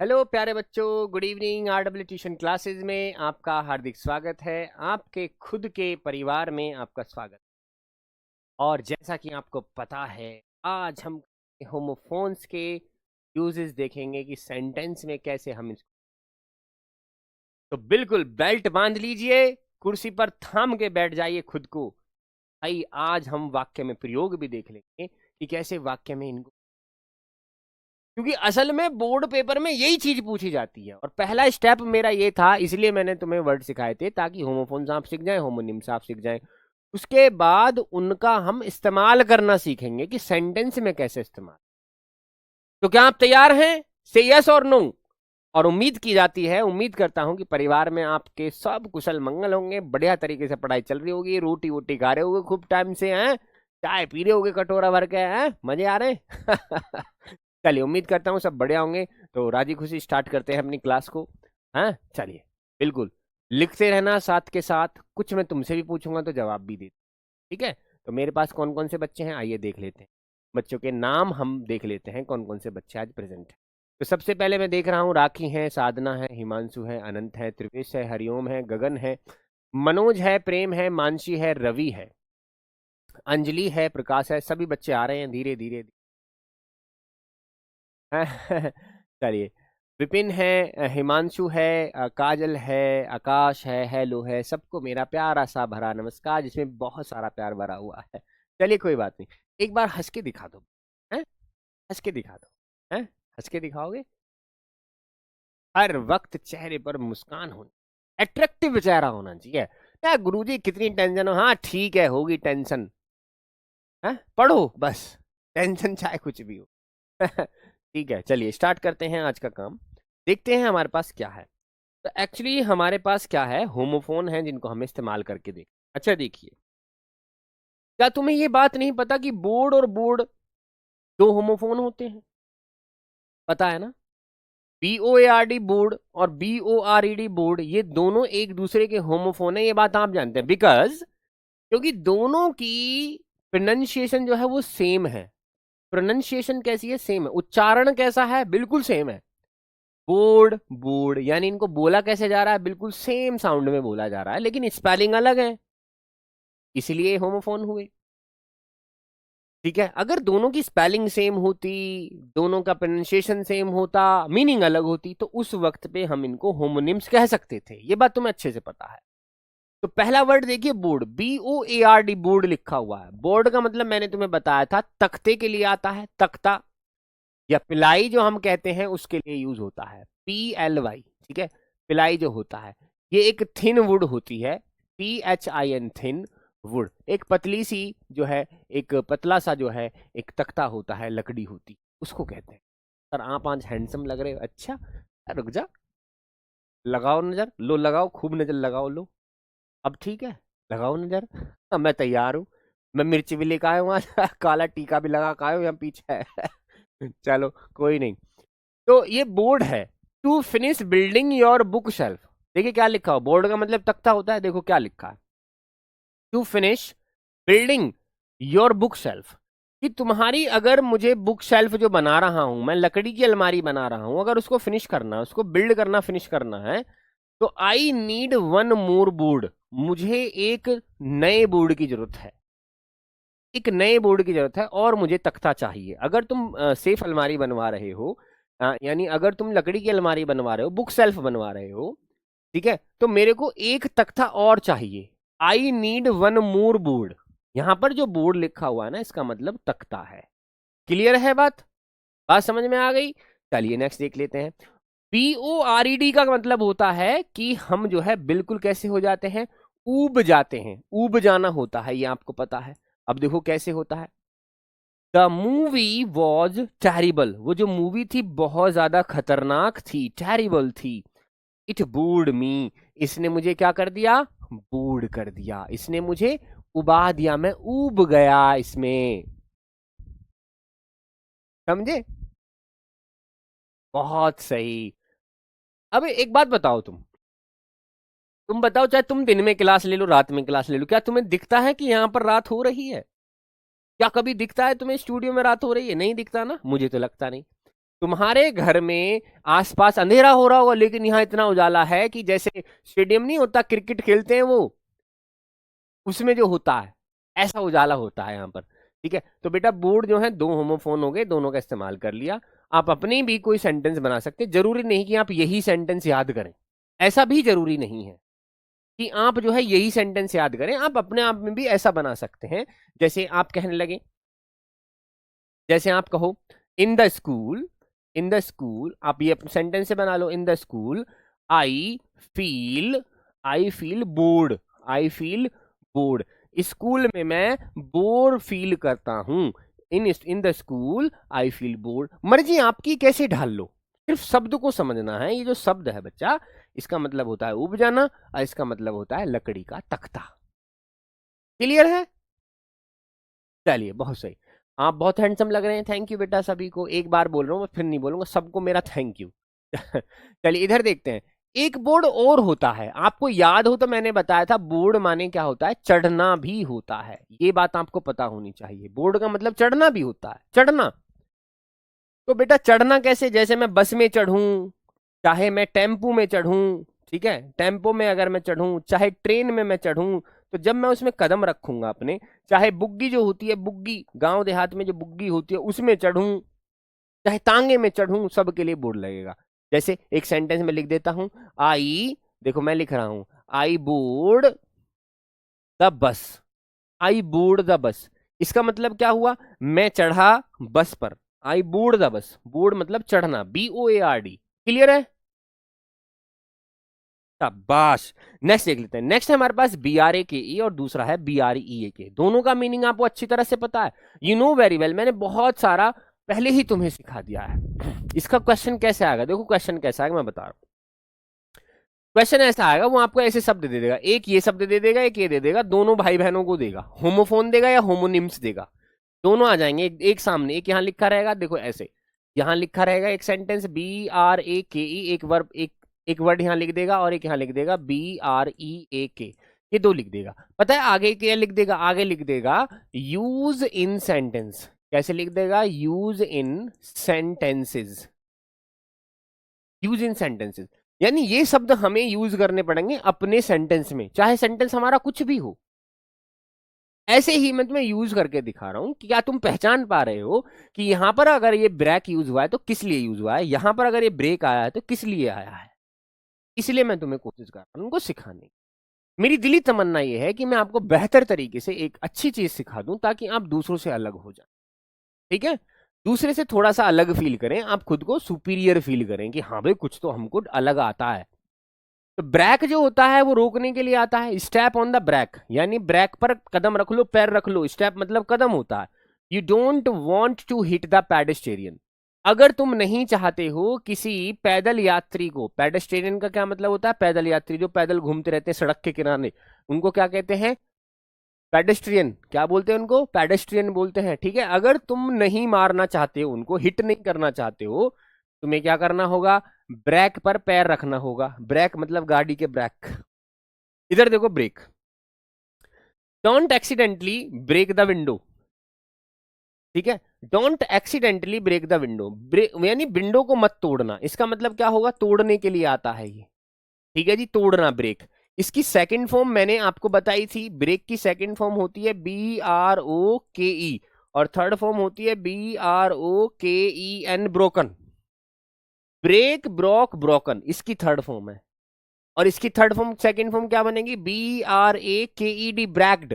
Hello प्यारे बच्चों, good evening. RW tuition classes में आपका हार्दिक स्वागत है। आपके खुद के परिवार में आपका स्वागत। और जैसा कि आपको पता है, आज हम होमोफोन्स के यूजेस देखेंगे कि सेंटेंस में कैसे हम इसको। तो बिल्कुल बेल्ट बांध लीजिए, कुर्सी पर थाम के बैठ जाइए खुद को। भाई आज हम वाक्य में प्रयोग भी देख लेंगे कि कैसे वाक्य में इनको, क्योंकि असल में बोर्ड पेपर में यही चीज पूछी जाती है। और पहला स्टेप मेरा ये था, इसलिए मैंने तुम्हें वर्ड सिखाए थे ताकि होमोफोन्स आप सीख जाए, होमोनिम्स आप सीख जाए। उसके बाद उनका हम इस्तेमाल करना सीखेंगे कि सेंटेंस में कैसे इस्तेमाल। तो क्या आप तैयार हैं? से यस और नो। और उम्मीद की जाती है, उम्मीद करता हूं कि परिवार में आपके सब कुशल मंगल होंगे, बढ़िया तरीके से पढ़ाई चल रही होगी, रोटी वोटी खा रहे होगे खूब टाइम से, हैं चाय पी रहे होगे कटोरा भर के, हैं मजे आ रहे हैं। चलिए, उम्मीद करता हूँ सब बढ़िया होंगे। तो राजी खुशी स्टार्ट करते हैं अपनी क्लास को। हाँ चलिए, बिल्कुल लिखते रहना साथ के साथ। कुछ मैं तुमसे भी पूछूंगा तो जवाब भी दे, ठीक है? तो मेरे पास कौन कौन से बच्चे हैं आइए देख लेते हैं। बच्चों के नाम हम देख लेते हैं, कौन कौन से बच्चे आज प्रेजेंट हैं। तो सबसे पहले मैं देख रहा हूँ, राखी है, साधना है, हिमांशु है, अनंत है, त्रिवेश है, हरिओम है, गगन है, मनोज है, प्रेम है, मानसी है, रवि है, अंजलि है, प्रकाश है। सभी बच्चे आ रहे हैं धीरे धीरे। चलिए, विपिन है, हिमांशु है, काजल है, आकाश है, हेलो है। सबको मेरा प्यारा सा भरा नमस्कार, जिसमें बहुत सारा प्यार भरा हुआ है। चलिए कोई बात नहीं, एक बार हंस के दिखा दो, हैं हंस के दिखा दो, हैं हंस के दिखाओगे? हर वक्त चेहरे पर मुस्कान होनी, अट्रैक्टिव चेहरा होना चाहिए। क्या गुरुजी कितनी टेंशन हो, हाँ ठीक है होगी टेंशन, है पढ़ो बस, टेंशन चाहे कुछ भी हो। ठीक है, चलिए स्टार्ट करते हैं आज का काम। देखते हैं हमारे पास क्या है। तो एक्चुअली हमारे पास क्या है, होमोफोन है जिनको हमें इस्तेमाल करके देख। अच्छा देखिए, क्या तुम्हें ये बात नहीं पता कि बोर्ड और बोर्ड दो होमोफोन होते हैं? पता है ना? BOARD बोर्ड और BORED बोर्ड, ये दोनों एक दूसरे के होमोफोन है। ये बात आप जानते हैं, बिकॉज क्योंकि दोनों की प्रोनाउंसिएशन जो है वो सेम है। प्रोनाउंसिएशन कैसी है? सेम है। उच्चारण कैसा है? बिल्कुल सेम है। बोर्ड बोर्ड यानी इनको बोला कैसे जा रहा है? बिल्कुल सेम साउंड में बोला जा रहा है, लेकिन स्पेलिंग अलग है, इसलिए होमोफोन हुए। ठीक है, अगर दोनों की स्पेलिंग सेम होती, दोनों का प्रोनाउंसिएशन सेम होता, मीनिंग अलग होती, तो उस वक्त पे हम इनको होमोनिम्स कह सकते थे। ये बात तुम्हें अच्छे से पता है। तो पहला वर्ड देखिए, बोर्ड, BOARD, बोर्ड लिखा हुआ है। बोर्ड का मतलब मैंने तुम्हें बताया था, तख्ते के लिए आता है, तख्ता या पिलाई जो हम कहते हैं उसके लिए यूज होता है, PLY। ठीक है, पिलाई जो होता है ये एक थिन वुड होती है, THIN, थिन वुड। एक पतली सी जो है, एक पतला सा जो है एक तख्ता होता है, लकड़ी होती, उसको कहते हैं। सर आप आज हैंडसम लग रहे हो। अच्छा रुक जा, लगाओ नजर, लो लगाओ, खूब नजर लगाओ, लो अब ठीक है, लगाओ नजर। मैं तैयार हूँ, मैं मिर्ची भी लेकर आया हूँ आज। काला टीका भी लगा के आया हूँ, यहाँ पीछे है। चलो कोई नहीं। तो ये बोर्ड है, to finish building your book shelf. देखिए क्या लिखा हो, बोर्ड का मतलब तख्ता होता है, देखो क्या लिखा है, to finish building your book shelf. कि तुम्हारी, अगर मुझे बुक शेल्फ जो बना रहा हूं मैं, लकड़ी की अलमारी बना रहा हूं, अगर उसको फिनिश करना, उसको बिल्ड करना, फिनिश करना है, तो I need one more board. मुझे एक नए बोर्ड की जरूरत है, एक नए बोर्ड की जरूरत है, और मुझे तख्ता चाहिए। अगर तुम सेफ अलमारी बनवा रहे हो, यानी अगर तुम लकड़ी की अलमारी बनवा रहे हो, बुक सेल्फ बनवा रहे हो, ठीक है, तो मेरे को एक तख्ता और चाहिए। I need one more board. यहां पर जो बोर्ड लिखा हुआ है ना, इसका मतलब तख्ता है। क्लियर है बात? बात समझ में आ गई? चलिए नेक्स्ट देख लेते हैं। BORED का मतलब होता है कि हम जो है बिल्कुल कैसे हो जाते हैं, ऊब जाते हैं, ऊब जाना होता है, ये आपको पता है। अब देखो कैसे होता है। द मूवी वॉज टेरिबल, वो जो मूवी थी बहुत ज्यादा खतरनाक थी, टेरिबल थी। इट बोर्ड मी, इसने मुझे क्या कर दिया? बोर्ड कर दिया, इसने मुझे उबा दिया, मैं ऊब गया इसमें। समझे? बहुत सही। अब एक बात बताओ, तुम बताओ, चाहे तुम दिन में क्लास ले लो, रात में क्लास ले लो, क्या तुम्हें दिखता है कि यहाँ पर रात हो रही है? क्या कभी दिखता है तुम्हें स्टूडियो में रात हो रही है? नहीं दिखता ना, मुझे तो लगता नहीं। तुम्हारे घर में आसपास अंधेरा हो रहा होगा, लेकिन यहाँ इतना उजाला है कि जैसे स्टेडियम नहीं होता, क्रिकेट खेलते हैं वो, उसमें जो होता है ऐसा उजाला होता है यहाँ पर। ठीक है, तो बेटा बोर्ड जो है, दो होमोफोन हो गए, दोनों का इस्तेमाल कर लिया। आप अपनी भी कोई सेंटेंस बना सकते हैं, जरूरी नहीं कि आप यही सेंटेंस याद करें, ऐसा भी जरूरी नहीं है कि आप जो है यही सेंटेंस याद करें, आप अपने आप में भी ऐसा बना सकते हैं। जैसे आप कहने लगे, जैसे आप कहो in the school, in the school, आप ये सेंटेंस से बना लो, in the school I feel, I feel bored, I feel bored, school में मैं बोर फील करता हूं, in the school I feel bored. मर्जी आपकी, कैसे ढाल लो, सिर्फ शब्द को समझना है। ये जो शब्द है बच्चा, इसका मतलब होता है उब जाना, और इसका मतलब होता है लकड़ी का तख्ता। क्लियर है? चलिए, बहुत सही, आप बहुत हैंडसम लग रहे हैं। थैंक यू बेटा सभी को, एक बार बोल रहा हूं मैं, फिर नहीं बोलूंगा, सबको मेरा थैंक यू। चलिए इधर देखते हैं, एक बोर्ड और होता है, आपको याद हो तो मैंने बताया था बोर्ड माने क्या होता है, चढ़ना भी होता है, ये बात आपको पता होनी चाहिए। बोर्ड का मतलब चढ़ना भी होता है, चढ़ना। तो बेटा चढ़ना कैसे, जैसे मैं बस में चढ़ूं, चाहे मैं टेम्पू में चढ़ूं, ठीक है, टेम्पो में अगर मैं चढ़ूं, चाहे ट्रेन में मैं चढ़ूं, तो जब मैं उसमें कदम रखूंगा अपने, चाहे बुग्गी जो होती है, बुग्गी गांव देहात में जो बुग्गी होती है उसमें चढ़ूं, चाहे तांगे में चढ़ूं, सबके लिए बोर्ड लगेगा। जैसे एक सेंटेंस में लिख देता हूं, आई, देखो मैं लिख रहा हूं, आई board the bus, I board the bus, इसका मतलब क्या हुआ, मैं चढ़ा बस पर, आई बोर्ड द बस, बोर्ड मतलब चढ़ना, BOARD। क्लियर है? शाबाश। नेक्स्ट देख लेते हैं, नेक्स्ट है हमारे पास BRAKE और दूसरा है BREAK। दोनों का मीनिंग आपको अच्छी तरह से पता है, यू नो वेरी वेल, मैंने बहुत सारा पहले ही तुम्हें सिखा दिया है। इसका क्वेश्चन कैसे आएगा, देखो क्वेश्चन कैसा आएगा मैं बता रहा हूं। क्वेश्चन ऐसा आएगा, वो आपको ऐसे शब्द दे देगा, एक ये शब्द दे देगा, एक ये दे देगा, दोनों भाई बहनों को देगा, होमोफोन देगा या होमोनिम्स देगा, दोनों आ जाएंगे एक सामने, एक यहाँ लिखा रहेगा, देखो ऐसे, यहाँ लिखा रहेगा एक सेंटेंस BRAKE, एक वर्ब, एक वर्ड यहाँ लिख देगा, और एक यहाँ लिख देगा BREAK, ये दो लिख देगा। पता है आगे क्या लिख देगा, आगे लिख देगा यूज इन सेंटेंस। कैसे लिख देगा, use in sentences, use in sentences, यानी ये शब्द हमें यूज करने पड़ेंगे अपने सेंटेंस में, चाहे सेंटेंस हमारा कुछ भी हो। ऐसे ही मैं तुम्हें यूज करके दिखा रहा हूं कि क्या तुम पहचान पा रहे हो कि यहां पर अगर ये ब्रेक यूज हुआ है तो किस लिए यूज हुआ है, यहां पर अगर ये ब्रेक आया है तो किस लिए आया है। इसलिए मैं तुम्हें कोशिश कर रहा हूं उनको सिखाने की। मेरी दिली तमन्ना यह है कि मैं आपको बेहतर तरीके से एक अच्छी चीज सिखा दूं ताकि आप दूसरों से अलग हो जाए। ठीक है, दूसरे से थोड़ा सा अलग फील करें, आप खुद को सुपीरियर फील करें कि हाँ भाई कुछ तो हमको अलग आता है। तो ब्रेक जो होता है वो रोकने के लिए आता है, स्टेप ऑन द ब्रेक, यानी ब्रेक पर कदम रख लो, पैर रख लो, स्टेप मतलब कदम होता है। You don't want to hit the pedestrian, अगर तुम नहीं चाहते हो किसी पैदल यात्री को, पेडेस्टेरियन का क्या मतलब होता है, पैदल यात्री, जो पैदल घूमते रहते हैं सड़क के किनारे, उनको क्या कहते हैं, पेडेस्ट्रियन। क्या बोलते हैं उनको, पेडेस्ट्रियन बोलते हैं। ठीक है, अगर तुम नहीं मारना चाहते हो, उनको हिट नहीं करना चाहते हो, तुम्हें क्या करना होगा, ब्रेक पर पैर रखना होगा। ब्रेक मतलब गाड़ी के ब्रेक, इधर देखो break. Don't accidentally break the window, ठीक है, don't accidentally break the window, यानी विंडो को मत तोड़ना, इसका मतलब क्या होगा, तोड़ने के लिए आता है ये। ठीक है जी, तोड़ना, ब्रेक। इसकी सेकंड फॉर्म मैंने आपको बताई थी, ब्रेक की सेकंड फॉर्म होती है BROKE, और थर्ड फॉर्म होती है BROKEN, broken. Break, broke, broken, इसकी थर्ड फॉर्म है। और इसकी थर्ड फॉर्म, सेकंड फॉर्म क्या बनेगी, BRAKED, ब्रैक्ड।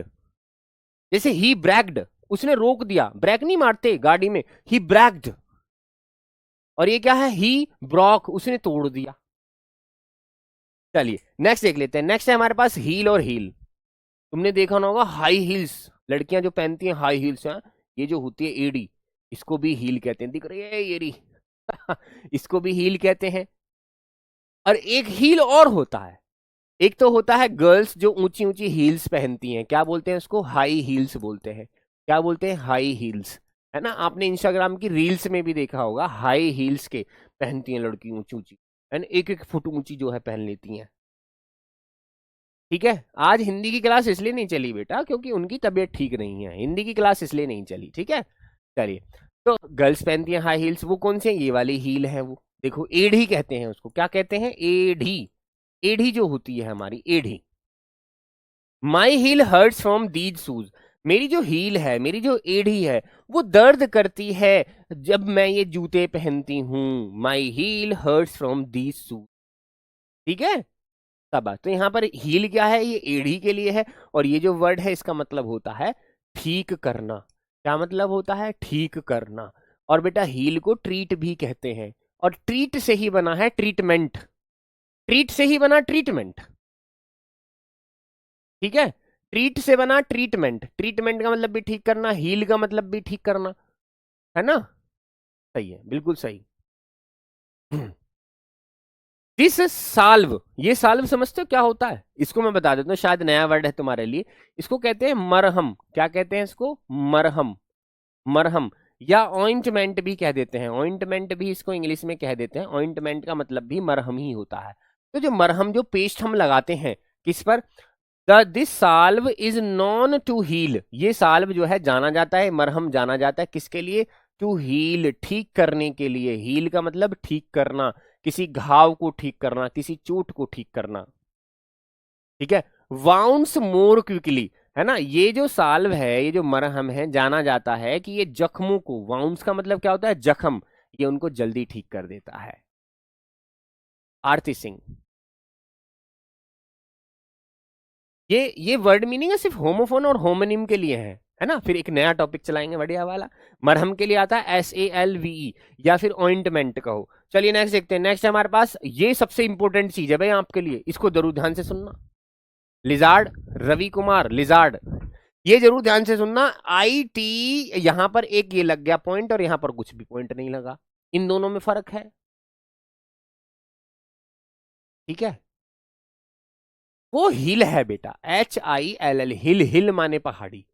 जैसे ही ब्रैक्ड, उसने रोक दिया, ब्रेक नहीं मारते गाड़ी में, ही ब्रैक्ड। और ये क्या है, ही ब्रोक, उसने तोड़ दिया। चलिए नेक्स्ट देख लेते हैं, नेक्स्ट है हमारे पास हील और हील। तुमने देखा ना होगा हाई हील्स, लड़कियां जो पहनती हैं हाई हील्स हैं, ये जो होती है एडी, इसको भी हील कहते हैं, दिख रही है ये एडी इसको भी हील कहते हैं। और एक हील और होता है, एक तो होता है गर्ल्स जो ऊंची ऊंची हील्स पहनती हैं, क्या बोलते हैं उसको, हाई हील्स बोलते हैं। क्या बोलते हैं, हाई हील्स, है ना, आपने इंस्टाग्राम की रील्स में भी देखा होगा, हाई हील्स के पहनती हैं लड़की ऊंची ऊंची, एंड एक एक फुट ऊंची जो है पहन लेती हैं। ठीक है, आज हिंदी की क्लास इसलिए नहीं चली बेटा क्योंकि उनकी तबीयत ठीक नहीं है, हिंदी की क्लास इसलिए नहीं चली। ठीक है, चलिए तो गर्ल्स पहनती हैं हाई हील्स, वो कौन से हैं? ये वाली हील है वो, देखो एढ़ी कहते हैं उसको। क्या कहते हैं? एढ़ी। एढ़ी जो होती है हमारी, एढ़ी। My heel hurts from these shoes, मेरी जो हील है, मेरी जो एढ़ी है, वो दर्द करती है जब मैं ये जूते पहनती हूं। My heel hurts from these shoes. ठीक है, तब तो यहाँ पर हील क्या है? ये एढ़ी के लिए है। और ये जो वर्ड है इसका मतलब होता है ठीक करना। क्या मतलब होता है? ठीक करना। और बेटा हील को ट्रीट भी कहते हैं, और ट्रीट से ही बना है ट्रीटमेंट। ट्रीट से ही बना ट्रीटमेंट। ठीक है, ट्रीट से बना ट्रीटमेंट। ट्रीटमेंट का मतलब भी ठीक करना, हील का मतलब भी ठीक करना, है ना? सही है, बिल्कुल सही। दिस साल्व, ये साल्व समझते हो क्या होता है? इसको मैं बता देता हूँ, शायद नया वर्ड है तुम्हारे लिए। इसको कहते हैं मरहम। क्या कहते हैं इसको? मरहम। मरहम, या ऑइंटमेंट भी कह देते हैं। ऑइंटमेंट भी इसको इंग्लिश में कह देते हैं। ऑइंटमेंट का मतलब भी मरहम ही होता है। तो जो मरहम, जो पेस्ट हम लगाते हैं किस पर? This salve is known to heal, ये साल्व जो है जाना जाता है, मरहम जाना जाता है किसके लिए? टू हील, ठीक करने के लिए। हील का मतलब ठीक करना, किसी घाव को ठीक करना, किसी चोट को ठीक करना। ठीक है, वाउंस मोर क्विकली, है ना? ये जो साल्व है, ये जो मरहम है, जाना जाता है कि ये जख्मों को, वाउंस का मतलब क्या होता है? जख्म, ये उनको जल्दी ठीक कर देता है। आरती सिंह, ये वर्ड मीनिंग है सिर्फ होमोफोन और होमोनिम के लिए है ना? फिर एक नया टॉपिक चलाएंगे बढ़िया वाला। मरहम के लिए आता है SALVE, या फिर ऑइंटमेंट कहो। चलिए नेक्स्ट देखते हैं। नेक्स्ट हमारे पास ये सबसे इंपॉर्टेंट चीज है भाई आपके लिए, इसको जरूर ध्यान से सुनना। लिजार्ड, रवि कुमार लिजार्ड, ये जरूर ध्यान से सुनना। IT, यहां पर एक ये लग गया पॉइंट, और यहां पर कुछ भी पॉइंट नहीं लगा। इन दोनों में फर्क है। ठीक है, वो हिल है बेटा, HILL, हिल। हिल माने पहाड़ी।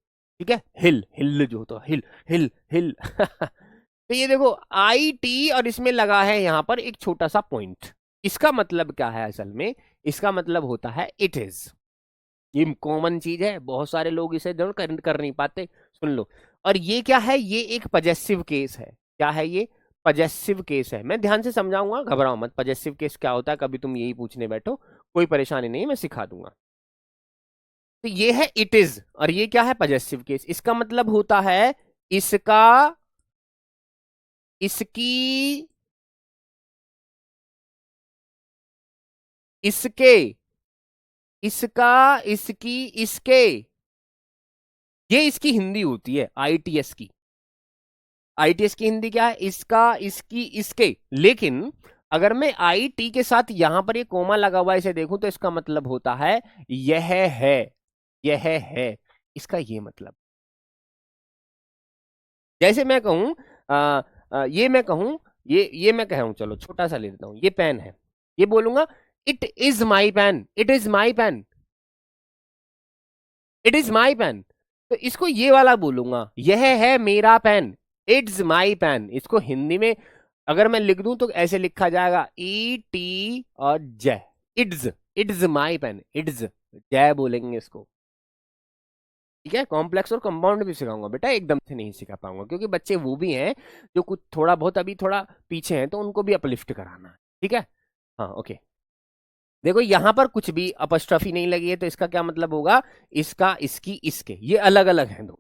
ठीक है, हिल, हिल जो होता है, हिल, हिल, हिल। तो ये देखो IT, और इसमें लगा है यहां पर एक छोटा सा पॉइंट। इसका मतलब क्या है असल में? इसका मतलब होता है इट इज। ये कॉमन चीज है, बहुत सारे लोग इसे जरूर कर नहीं पाते। सुन लो। और ये क्या है? ये एक पजेसिव केस है। क्या है ये? पजेसिव केस है। मैं ध्यान से समझाऊंगा, घबराओ मत। पजेसिव केस क्या होता है, कभी तुम यही पूछने बैठो, कोई परेशानी नहीं, मैं सिखा दूंगा। तो ये है इट इज, और ये क्या है? Possessive case. इसका मतलब होता है इसका, इसकी, इसके, इसका, इसकी, इसके। ये इसकी हिंदी होती है ITS की। ITS की हिंदी क्या है? इसका, इसकी, इसके। लेकिन अगर मैं IT के साथ यहां पर ये कोमा लगा हुआ है इसे देखूं, तो इसका मतलब होता है यह है, यह है। इसका ये मतलब, जैसे मैं कहूं, ये मैं कहूं, ये मैं कहूं, चलो छोटा सा ले लेता हूं, ये पेन है, ये बोलूंगा it is my pen, it is my pen, it is my pen. तो इसको ये वाला बोलूंगा, यह है मेरा पेन, इट्स माई पेन। इसको हिंदी में अगर मैं लिख दूं तो ऐसे लिखा जाएगा, ET और जय, it's, it's my pen, it's, जय बोलेंगे इसको। ठीक है, कॉम्प्लेक्स और कंपाउंड भी सिखाऊंगा बेटा, एकदम से नहीं सिखा पाऊंगा, क्योंकि बच्चे वो भी हैं जो कुछ थोड़ा बहुत अभी थोड़ा पीछे हैं, तो उनको भी अपलिफ्ट कराना है। ठीक है, हाँ ओके। देखो यहां पर कुछ भी अपस्ट्रफी नहीं लगी है, तो इसका क्या मतलब होगा? इसका, इसकी, इसके, ये अलग अलग हैं दो।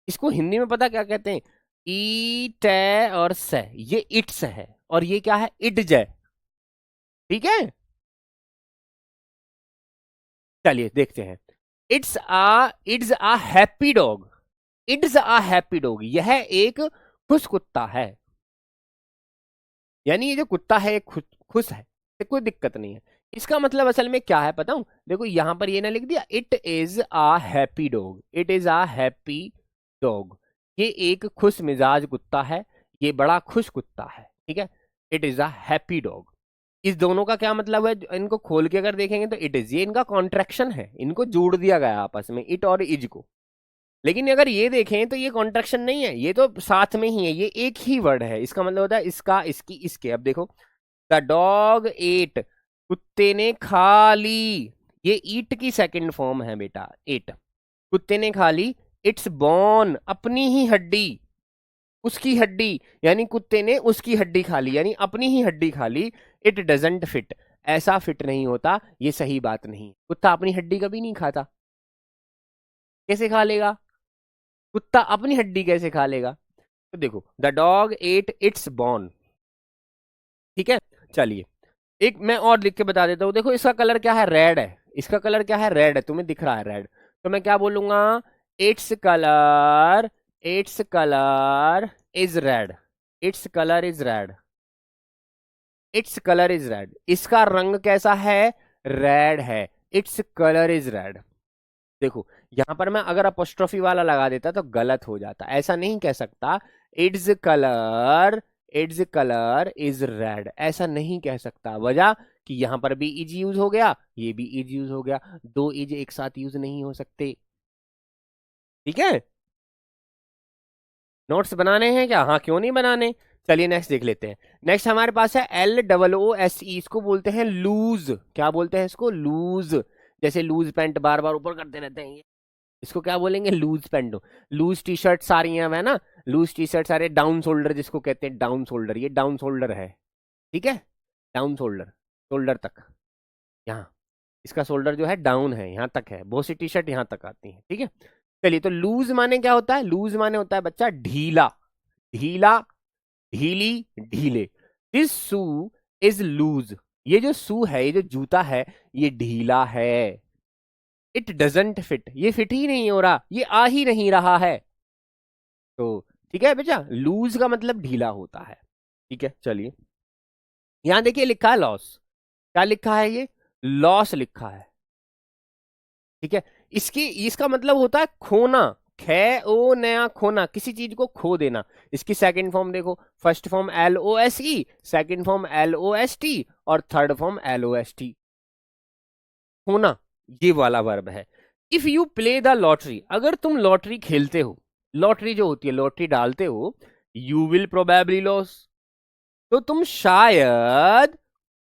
इसको हिंदी में पता क्या कहते हैं? ई टे और से, ये इट्स है, और ये क्या है? इट जय। ठीक है, चलिए देखते हैं। It's a happy dog, it's a happy dog, यह एक खुश कुत्ता है। यानी ये जो कुत्ता है खुश, खुश है, तो कोई दिक्कत नहीं है। इसका मतलब असल में क्या है पता हूं? देखो यहां पर ये ना लिख दिया, it is a happy dog, it is a happy dog. ये एक खुश मिजाज कुत्ता है, ये बड़ा खुश कुत्ता है। ठीक है, it is a happy dog. इस दोनों का क्या मतलब है? इनको खोल के अगर देखेंगे तो इट इज, ये इनका कॉन्ट्रैक्शन है, इनको जोड़ दिया गया आपस में, इट और इज को। लेकिन अगर ये देखें तो ये कॉन्ट्रैक्शन नहीं है, ये तो साथ में ही है, ये एक ही वर्ड है। इसका मतलब होता है इसका, इसकी, इसके। अब देखो, द डॉग एट, कुत्ते ने खा ली, ये ईट की सेकंड फॉर्म है बेटा, एट। कुत्ते ने खा ली, इट्स बोन, अपनी ही हड्डी। उसकी हड्डी, यानी कुत्ते ने उसकी हड्डी खा ली, यानी अपनी ही हड्डी खा ली। इट डजेंट फिट, ऐसा फिट नहीं होता, ये सही बात नहीं। कुत्ता अपनी हड्डी कभी नहीं खाता, कैसे खा लेगा? कुत्ता अपनी हड्डी कैसे खा लेगा? तो देखो, द डॉग एट इट्स बॉन। ठीक है, चलिए एक मैं और लिख के बता देता हूँ। देखो इसका कलर क्या है, रेड है। इसका कलर क्या है, रेड है, तुम्हें दिख रहा है रेड। तो मैं क्या बोलूंगा, its colour, its colour is red, its colour is red, its colour is red. इसका रंग कैसा है, रेड है, इट्स कलर इज रेड। देखो यहां पर मैं अगर अपोस्ट्रोफी वाला लगा देता तो गलत हो जाता, ऐसा नहीं कह सकता its colour, its colour is red, ऐसा नहीं कह सकता। वजह कि यहां पर भी इज यूज हो गया, ये भी इज यूज हो गया, दो इज एक साथ यूज नहीं हो सकते। ठीक है, नोट्स बनाने हैं क्या? हाँ, क्यों नहीं बनाने। चलिए नेक्स्ट देख लेते हैं। नेक्स्ट हमारे पास है LOOSE, इसको बोलते हैं लूज। क्या बोलते हैं इसको, लूज। जैसे लूज पैंट बार बार ऊपर करते रहते हैं, इसको क्या बोलेंगे, loose pant. Loose T shirt सारी हैं, है ना, लूज टी शर्ट सारे। डाउन शोल्डर जिसको कहते हैं, डाउन शोल्डर, ये डाउन शोल्डर है। ठीक है, डाउन शोल्डर, शोल्डर तक, यहाँ इसका शोल्डर जो है डाउन है, यहाँ तक है। बहुत सी टी शर्ट यहाँ तक आती है। ठीक है, चलिए तो लूज माने क्या होता है, लूज माने होता है बच्चा ढीला, ढीला, ढीली, ढीले। दिस शू इज लूज, ये जो शू है, ये जो जूता है, ये ढीला है। इट डजेंट फिट, ये फिट ही नहीं हो रहा, ये आ ही नहीं रहा है। तो ठीक है बेटा, लूज का मतलब ढीला होता है। ठीक है, चलिए यहां देखिए लिखा है लॉस। क्या लिखा है, ये लॉस लिखा है। ठीक है, इसकी इसका मतलब होता है खोना, खे ओ नया खोना, किसी चीज को खो देना। इसकी सेकंड फॉर्म देखो, first form LOSE, second form LOST, और थर्ड फॉर्म LOST। खोना, ये वाला वर्ब है। If you play the lottery, अगर तुम लॉटरी खेलते हो, लॉटरी जो होती है, लॉटरी डालते हो, यू विल प्रोबेबली लॉस, तो तुम शायद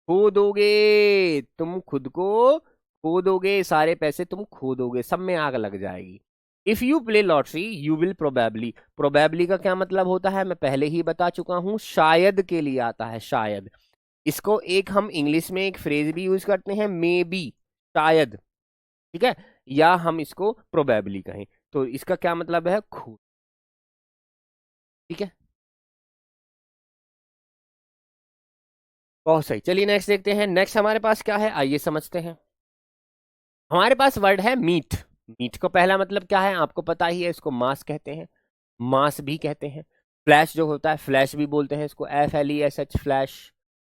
खो दोगे, तुम खुद को खो दोगे, सारे पैसे तुम खो दोगे, सब में आग लग जाएगी। If you play lottery you will probably, probably का क्या मतलब होता है मैं पहले ही बता चुका हूं, शायद के लिए आता है, शायद। इसको एक हम इंग्लिश में एक फ्रेज भी यूज करते हैं, मे बी, शायद। ठीक है, या हम इसको प्रोबेबली कहें, तो इसका क्या मतलब है, खो। ठीक है, बहुत सही। चलिए नेक्स्ट देखते हैं। नेक्स्ट हमारे पास क्या है, आइए समझते हैं। हमारे पास वर्ड है मीट। मीट को पहला मतलब क्या है आपको पता ही है, इसको मांस कहते हैं, मांस भी कहते हैं। फ्लैश जो होता है, फ्लैश भी बोलते हैं इसको, FLESH, फ्लैश।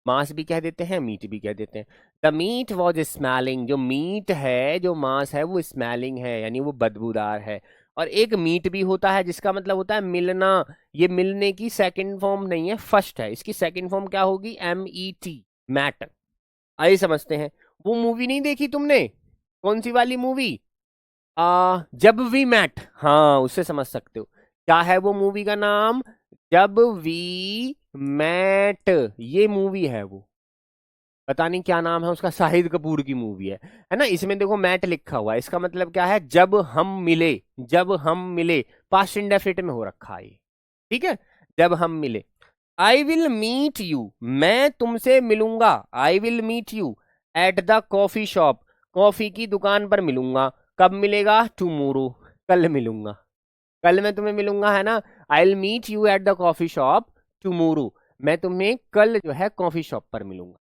मांस भी कह देते हैं, मीट भी कह देते हैं। द मीट वॉज स्मेलिंग, जो मीट है, जो मांस है, वो स्मेलिंग है, यानी वो बदबूदार है। और एक मीट भी होता है जिसका मतलब होता है मिलना। ये मिलने की सेकंड फॉर्म नहीं है, फर्स्ट है। इसकी सेकंड फॉर्म क्या होगी, MET, मैट। आइए समझते हैं। वो मूवी नहीं देखी तुमने, कौन सी वाली मूवी, जब वी मैट, हाँ उससे समझ सकते हो। क्या है वो मूवी का नाम, जब वी मैट, ये मूवी है वो। पता नहीं क्या नाम है उसका, शाहिद कपूर की मूवी है ना। इसमें देखो मैट लिखा हुआ है, इसका मतलब क्या है, जब हम मिले, जब हम मिले, पास्ट इंडेफिनिट में हो रखा है ये। ठीक है, जब हम मिले। आई विल मीट यू, मैं तुमसे मिलूंगा, I will meet you at the coffee shop, coffee की दुकान पर मिलूंगा। कब मिलेगा, टुमारो, कल मिलूंगा, कल मैं तुम्हें मिलूंगा, है ना। I will meet you at the coffee shop tomorrow, मैं तुम्हें कल जो है कॉफी शॉप पर मिलूंगा।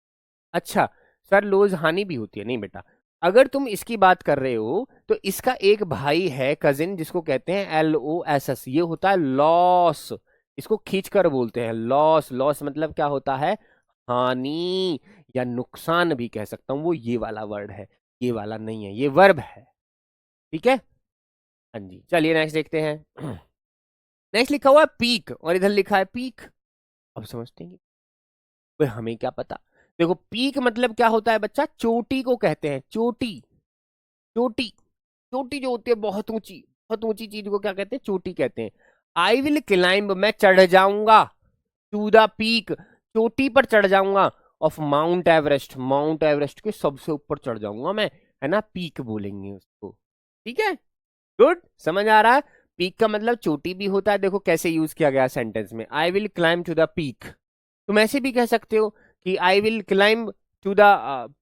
अच्छा, सर लॉस हानि भी होती है, नहीं बेटा। अगर तुम इसकी बात कर रहे हो तो इसका एक भाई है, कजिन, जिसको कहते हैं LOSS, ये होता है लॉस। इसको खींच कर बोलते हैं लॉस। लॉस मतलब क्या होता है, हानि या नुकसान भी कह सकता हूं, वो ये वाला वर्ड है, ये वाला नहीं है, ये वर्ब है। ठीक है, हाँ जी, चलिए नेक्स्ट देखते हैं। नेक्स्ट लिखा हुआ है पीक, और इधर लिखा है पीक। अब समझते हैं, भाई हमें क्या पता। देखो पीक मतलब क्या होता है बच्चा, चोटी को कहते हैं, चोटी, चोटी, चोटी जो होती है बहुत ऊंची, बहुत ऊंची चीज को क्या कहते हैं, चोटी कहते हैं। आई विल क्लाइंब, मैं चढ़ जाऊंगा, टू द पीक, चोटी पर चढ़ जाऊंगा, of mount Everest, mount Everest के सबसे ऊपर चढ़ जाऊंगा मैं, है ना, पीक बोलेंगे उसको। ठीक है, गुड, समझ आ रहा है। पीक का मतलब चोटी भी होता है। देखो कैसे यूज किया गया सेंटेंस में, I will climb to the peak. तुम ऐसे भी कह सकते हो कि I will climb to the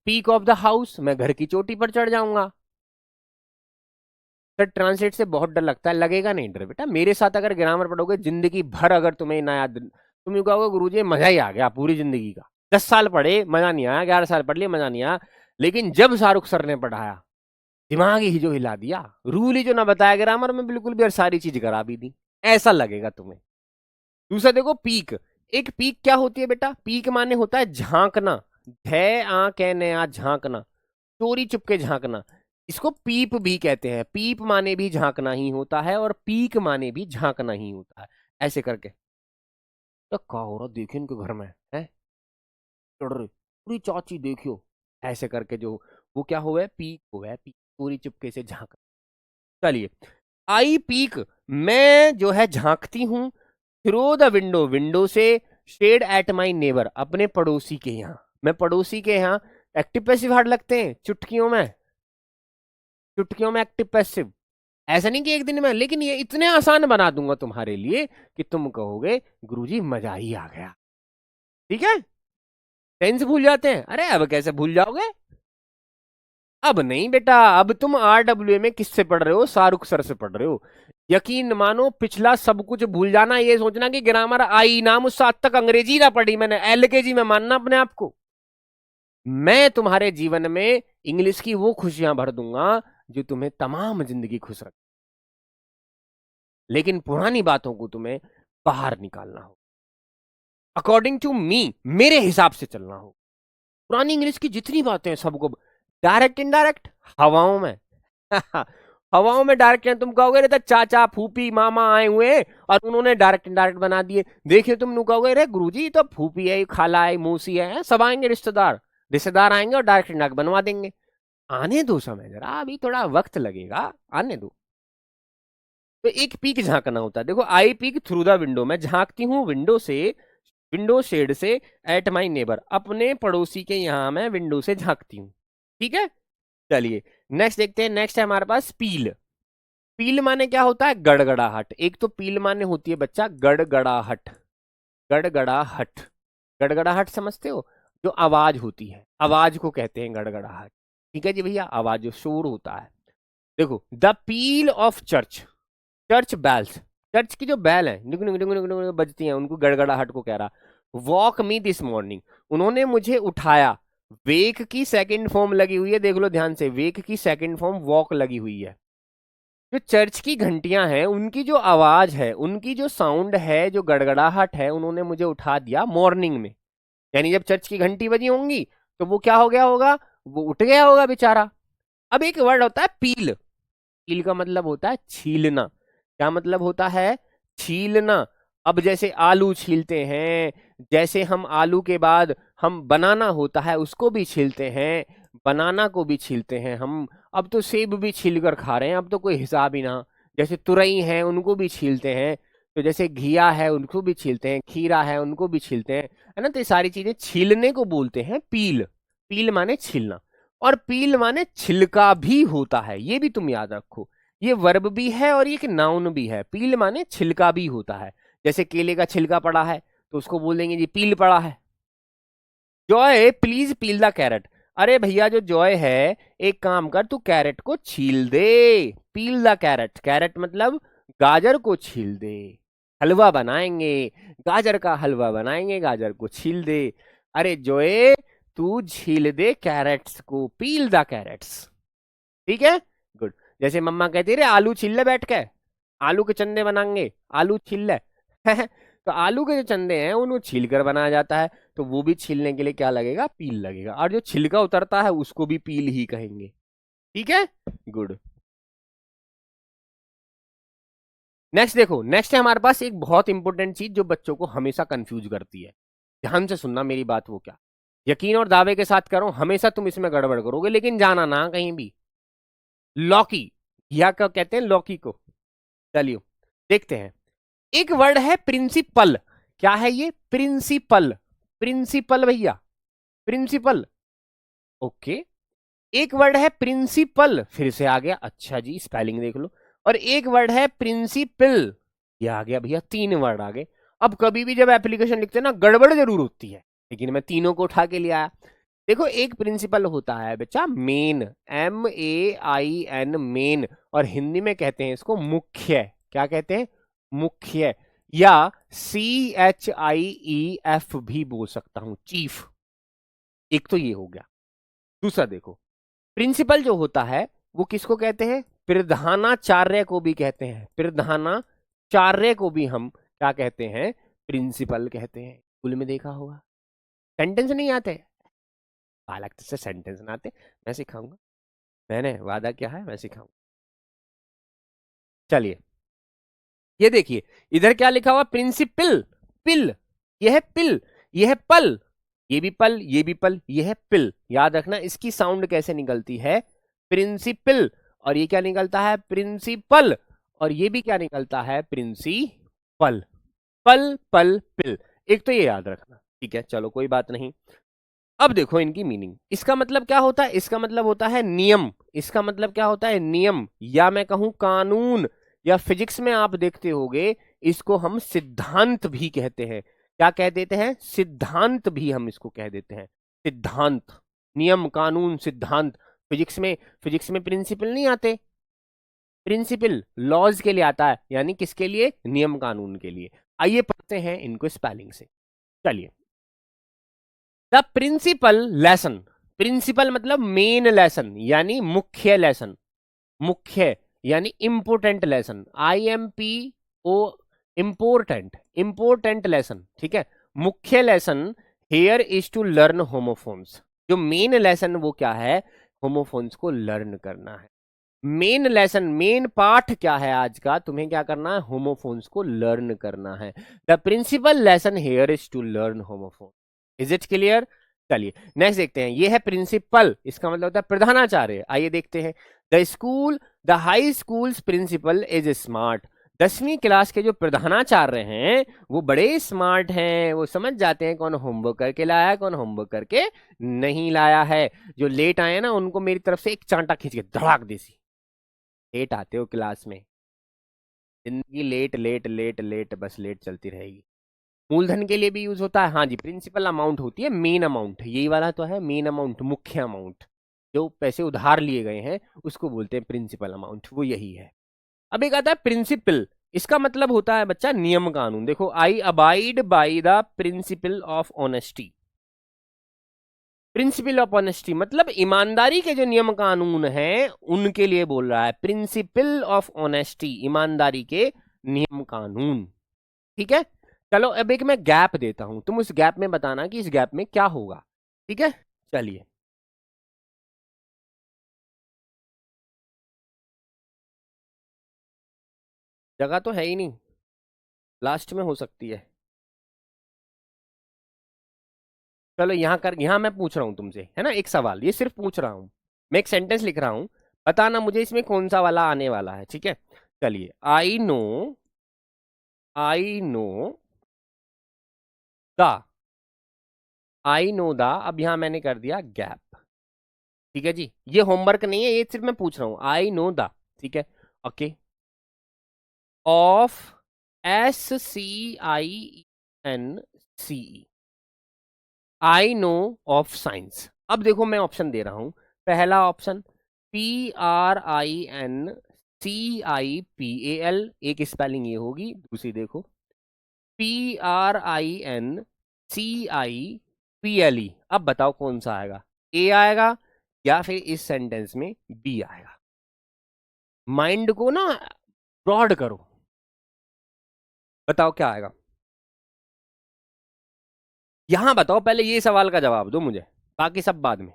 peak of the house, मैं घर की चोटी पर चढ़ जाऊंगा। सर ट्रांसलेट से बहुत डर लगता है। लगेगा नहीं डर बेटा, मेरे साथ अगर ग्रामर पढ़ोगे जिंदगी भर, अगर तुम्हें ना याद, तुम यूं कहोगे गुरुजी मजा ही आ गया पूरी जिंदगी का। 10 साल पढ़े मजा नहीं आया, 11 साल पढ़ लिए मजा नहीं आया, लेकिन जब शाहरुख सर ने पढ़ाया दिमाग ही जो हिला दिया, रूल ही जो ना बताया ग्रामर में बिल्कुल भी, और सारी चीज करा भी दी, ऐसा लगेगा तुम्हें। दूसरा देखो पीक, एक पीक क्या होती है बेटा, पीक माने होता है झांकना, धै आ कहने आ झांकना, चोरी चुपके झांकना, इसको पीप भी कहते हैं। पीप माने भी झांकना ही होता है और पीक माने भी झांकना ही होता है। ऐसे करके तो क्या हो रहा देखियो इनके घर में है, चढ़ रही पूरी चाची देखियो, ऐसे करके जो वो क्या हुआ है, पीक हुआ है, पीक चोरी चुपके से झांक। चलिए आई पीक, मैं जो है झांकती हूं, थ्रू द विंडो, विंडो से, शेड एट माई नेबर, अपने पड़ोसी के यहाँ, मैं पड़ोसी के यहाँ। एक्टिव पैसिव वर्ड लगते हैं चुटकियों में, चुटकियों में एक्टिव पैसिव। ऐसा नहीं कि एक दिन में, लेकिन ये इतने आसान बना दूंगा तुम्हारे लिए कि तुम कहोगे गुरुजी मजा ही आ गया। ठीक है, टेंस भूल जाते हैं, अरे अब कैसे भूल जाओगे, अब नहीं बेटा, अब तुम RWA में किससे पढ़ रहे हो, शाहरुख सर से पढ़ रहे हो। यकीन मानो पिछला सब कुछ भूल जाना, ये सोचना कि ग्रामर आई ना, मुझसे आज तक अंग्रेजी ना पढ़ी मैंने, LKG में मानना अपने आप को। मैं तुम्हारे जीवन में इंग्लिश की वो खुशियां भर दूंगा जो तुम्हें तमाम जिंदगी खुश रखे, लेकिन पुरानी बातों को तुम्हें बाहर निकालना हो, अकॉर्डिंग टू मी, मेरे हिसाब से चलना हो। पुरानी इंग्लिश की जितनी बातें हैं सबको डायरेक्ट इनडायरेक्ट हवाओं में हवाओं में डायरेक्ट, तुम कहोगे रे तो चाचा फूफी मामा आए हुए हैं और उन्होंने डायरेक्ट इनडायरेक्ट बना दिए। देखिए तुम नु कहोगे रे गुरुजी तो फूफी है, खाला है, मौसी है, सब आएंगे रिश्तेदार, रिश्तेदार आएंगे और डायरेक्ट इनडायरेक्ट बनवा देंगे। आने दो समय जरा, अभी थोड़ा वक्त लगेगा, आने दो। तो एक पीक झांकना होता है। देखो आई पीक थ्रू द विंडो, मैं झांकती हूँ विंडो से, विंडो शेड से, एट माई नेबर, अपने पड़ोसी के यहाँ मैं विंडो से झांकती हूँ। ठीक है, चलिए नेक्स्ट देखते हैं। नेक्स्ट है हमारे पास पील। पील माने क्या होता है, गड़गड़ाहट। एक तो पील माने होती है बच्चा गड़गड़ाहट, गड़गड़ाहट, गड़गड़ाहट समझते हो, जो आवाज होती है, आवाज को कहते हैं गड़गड़ाहट। ठीक है जी भैया, आवाज जो शोर होता है। देखो the peel of church, church bells, church की जो बैल है निक निक निक निक निक बजती हैं, उनको गड़गड़ाहट को कह रहा। वॉक मी दिस मॉर्निंग, उन्होंने मुझे उठाया, वेक की सेकंड फॉर्म लगी हुई है, देख लो ध्यान से, वेक की सेकंड फॉर्म वॉक लगी हुई है। जो चर्च की घंटियां हैं उनकी जो आवाज है, उनकी जो साउंड है, जो गड़गड़ाहट है, उन्होंने मुझे उठा दिया मॉर्निंग में। यानी जब चर्च की घंटी बजी होंगी तो वो क्या हो गया होगा, वो उठ गया होगा बेचारा। अब एक वर्ड होता है पील, पील का मतलब होता है छीलना। क्या मतलब होता है, छीलना। अब जैसे आलू छीलते हैं, जैसे हम आलू के बाद हम बनाना होता है उसको भी छीलते हैं, बनाना को भी छीलते हैं हम। अब तो सेब भी छील कर खा रहे हैं, अब तो कोई हिसाब ही ना। जैसे तुरई है उनको भी छीलते हैं, तो जैसे घिया है उनको भी छीलते हैं, खीरा है उनको भी छीलते हैं, है ना। तो ये सारी चीजें छीलने को बोलते हैं पील। पील माने छीलना, और पील माने छिलका भी होता है, ये भी तुम याद रखो। ये वर्ब भी है और ये एक नाउन भी है। पील माने छिलका भी होता है, जैसे केले का छिलका पड़ा है तो उसको बोल देंगे जी पील पड़ा है। Joy please peel the carat, अरे भैया जो जॉय है एक काम कर, तू कैरेट को छील दे। पील द कैरेट, कैरेट मतलब गाजर को छील दे, हलवा बनाएंगे, गाजर का हलवा बनाएंगे, गाजर को छील दे। अरे जॉय तू छील दे कैरेट्स को, पील द कैरेट्स। ठीक है, गुड। जैसे मम्मा कहती रे आलू छील ले बैठ के, आलू के चंदे बनाएंगे, आलू छील ले तो आलू के जो चंदे हैं उनको छील कर बनाया जाता है, तो वो भी छीलने के लिए क्या लगेगा, पील लगेगा। और जो छिलका उतरता है उसको भी पील ही कहेंगे। ठीक है, गुड। नेक्स्ट देखो, नेक्स्ट है हमारे पास एक बहुत इंपॉर्टेंट चीज जो बच्चों को हमेशा कंफ्यूज करती है। ध्यान से सुनना मेरी बात, वो क्या, यकीन और दावे के साथ करो, हमेशा तुम इसमें गड़बड़ करोगे, लेकिन जाना ना कहीं भी। लौकी, या क्या कहते हैं, लौकी को। चलिए देखते हैं। एक वर्ड है प्रिंसिपल, क्या है ये, प्रिंसिपल, प्रिंसिपल भैया, प्रिंसिपल। ओके, एक वर्ड है प्रिंसिपल, फिर से आ गया, अच्छा जी स्पेलिंग देख लो। और एक वर्ड है प्रिंसिपल, ये आ गया भैया, 3 वर्ड आ गए। अब कभी भी जब एप्लीकेशन लिखते हैं ना, गड़बड़ जरूर होती है, लेकिन मैं तीनों को उठा के ले आया। देखो, एक प्रिंसिपल होता है बच्चा मेन, MAIN, मेन, और हिंदी में कहते हैं इसको मुख्य। क्या कहते हैं? मुख्य, या CHIEF भी बोल सकता हूं, चीफ। एक तो ये हो गया। दूसरा देखो, प्रिंसिपल जो होता है वो किसको कहते हैं? प्रधानाचार्य को भी कहते हैं। प्रधानाचार्य को भी हम क्या कहते हैं? प्रिंसिपल कहते हैं। स्कूल में देखा होगा, सेंटेंस नहीं आते, बालक से सेंटेंस ना आते, मैं सिखाऊंगा, मैंने वादा किया है, मैं सिखाऊंगा। चलिए, ये देखिए, इधर क्या लिखा हुआ? प्रिंसिपल, पिल, यह है पिल, यह है पल, ये भी पल, ये भी पल, यह है पिल। याद रखना इसकी साउंड कैसे निकलती है? प्रिंसिपल। और ये क्या निकलता है? प्रिंसिपल। और ये भी क्या निकलता है? प्रिंसिपल। पल पल पिल। एक तो ये याद रखना, ठीक है, चलो कोई बात नहीं। अब देखो इनकी मीनिंग, इसका मतलब क्या होता है? इसका मतलब होता है नियम। इसका मतलब क्या होता है? नियम, या मैं कहूं कानून, या फिजिक्स में आप देखते होगे इसको हम सिद्धांत भी कहते हैं। क्या कह देते हैं? सिद्धांत भी हम इसको कह देते हैं। सिद्धांत, नियम, कानून, सिद्धांत। फिजिक्स में प्रिंसिपल नहीं आते, प्रिंसिपल लॉज के लिए आता है, यानी किसके लिए? नियम कानून के लिए। आइए पढ़ते हैं इनको स्पेलिंग से। चलिए, द प्रिंसिपल लेसन, प्रिंसिपल मतलब मेन लेसन, यानी मुख्य लेसन, मुख्य यानी important lesson, IMPO, important, important lesson, ठीक है। मुख्य lesson here is to learn homophones. जो मेन लेसन वो क्या है? होमोफोन्स को लर्न करना है। मेन लेसन, मेन पाठ क्या है आज का? तुम्हें क्या करना है? होमोफोन्स को लर्न करना है। The principal lesson here is to learn homophone. Is it clear? चलिए नेक्स्ट देखते हैं। ये है प्रिंसिपल, इसका मतलब होता है प्रधानाचार्य। आइए देखते हैं। The high school's principal is smart. 10वीं क्लास के जो प्रधानाचार्य हैं वो बड़े स्मार्ट हैं, वो समझ जाते हैं कौन होमवर्क करके लाया है, कौन होमवर्क करके नहीं लाया है। जो लेट आए ना उनको मेरी तरफ से एक चांटा खींच के धड़ाक देसी। लेट आते हो क्लास में, जिंदगी लेट लेट लेट लेट, बस लेट चलती रहेगी। मूलधन के लिए भी यूज होता है, हाँ जी। प्रिंसिपल अमाउंट होती है मेन अमाउंट, यही वाला तो है मेन अमाउंट, मुख्य अमाउंट। जो पैसे उधार लिए गए हैं उसको बोलते हैं प्रिंसिपल अमाउंट, वो यही है। अब एक आता है प्रिंसिपल, इसका मतलब होता है बच्चा नियम कानून। देखो, I abide by the principle of honesty. Principle of honesty मतलब ईमानदारी के जो नियम कानून हैं उनके लिए बोल रहा है। प्रिंसिपल ऑफ ऑनेस्टी, ईमानदारी के नियम कानून, ठीक है। चलो अब एक मैं गैप देता हूं, तुम उस गैप में बताना कि इस गैप में क्या होगा, ठीक है। चलिए, जगह तो है ही नहीं, लास्ट में हो सकती है। चलो यहां मैं पूछ रहा हूं तुमसे, है ना, एक सवाल, ये सिर्फ पूछ रहा हूं। मैं एक सेंटेंस लिख रहा हूं, बताना मुझे इसमें कौन सा वाला आने वाला है, ठीक है। चलिए, आई know the, I know the, अब यहां मैंने कर दिया गैप, ठीक है जी। ये होमवर्क नहीं है, ये सिर्फ मैं पूछ रहा हूं। आई नो द, ठीक है, okay, of, SCINCE, I know of science. अब देखो मैं ऑप्शन दे रहा हूं। पहला ऑप्शन PRINCIPAL, एक स्पेलिंग ये होगी। दूसरी देखो PRINCIPLE। अब बताओ कौन सा आएगा? ए आएगा या फिर इस सेंटेंस में बी आएगा? माइंड को ना ब्रॉड करो, बताओ क्या आएगा। यहां बताओ, पहले ये सवाल का जवाब दो मुझे, बाकी सब बाद में,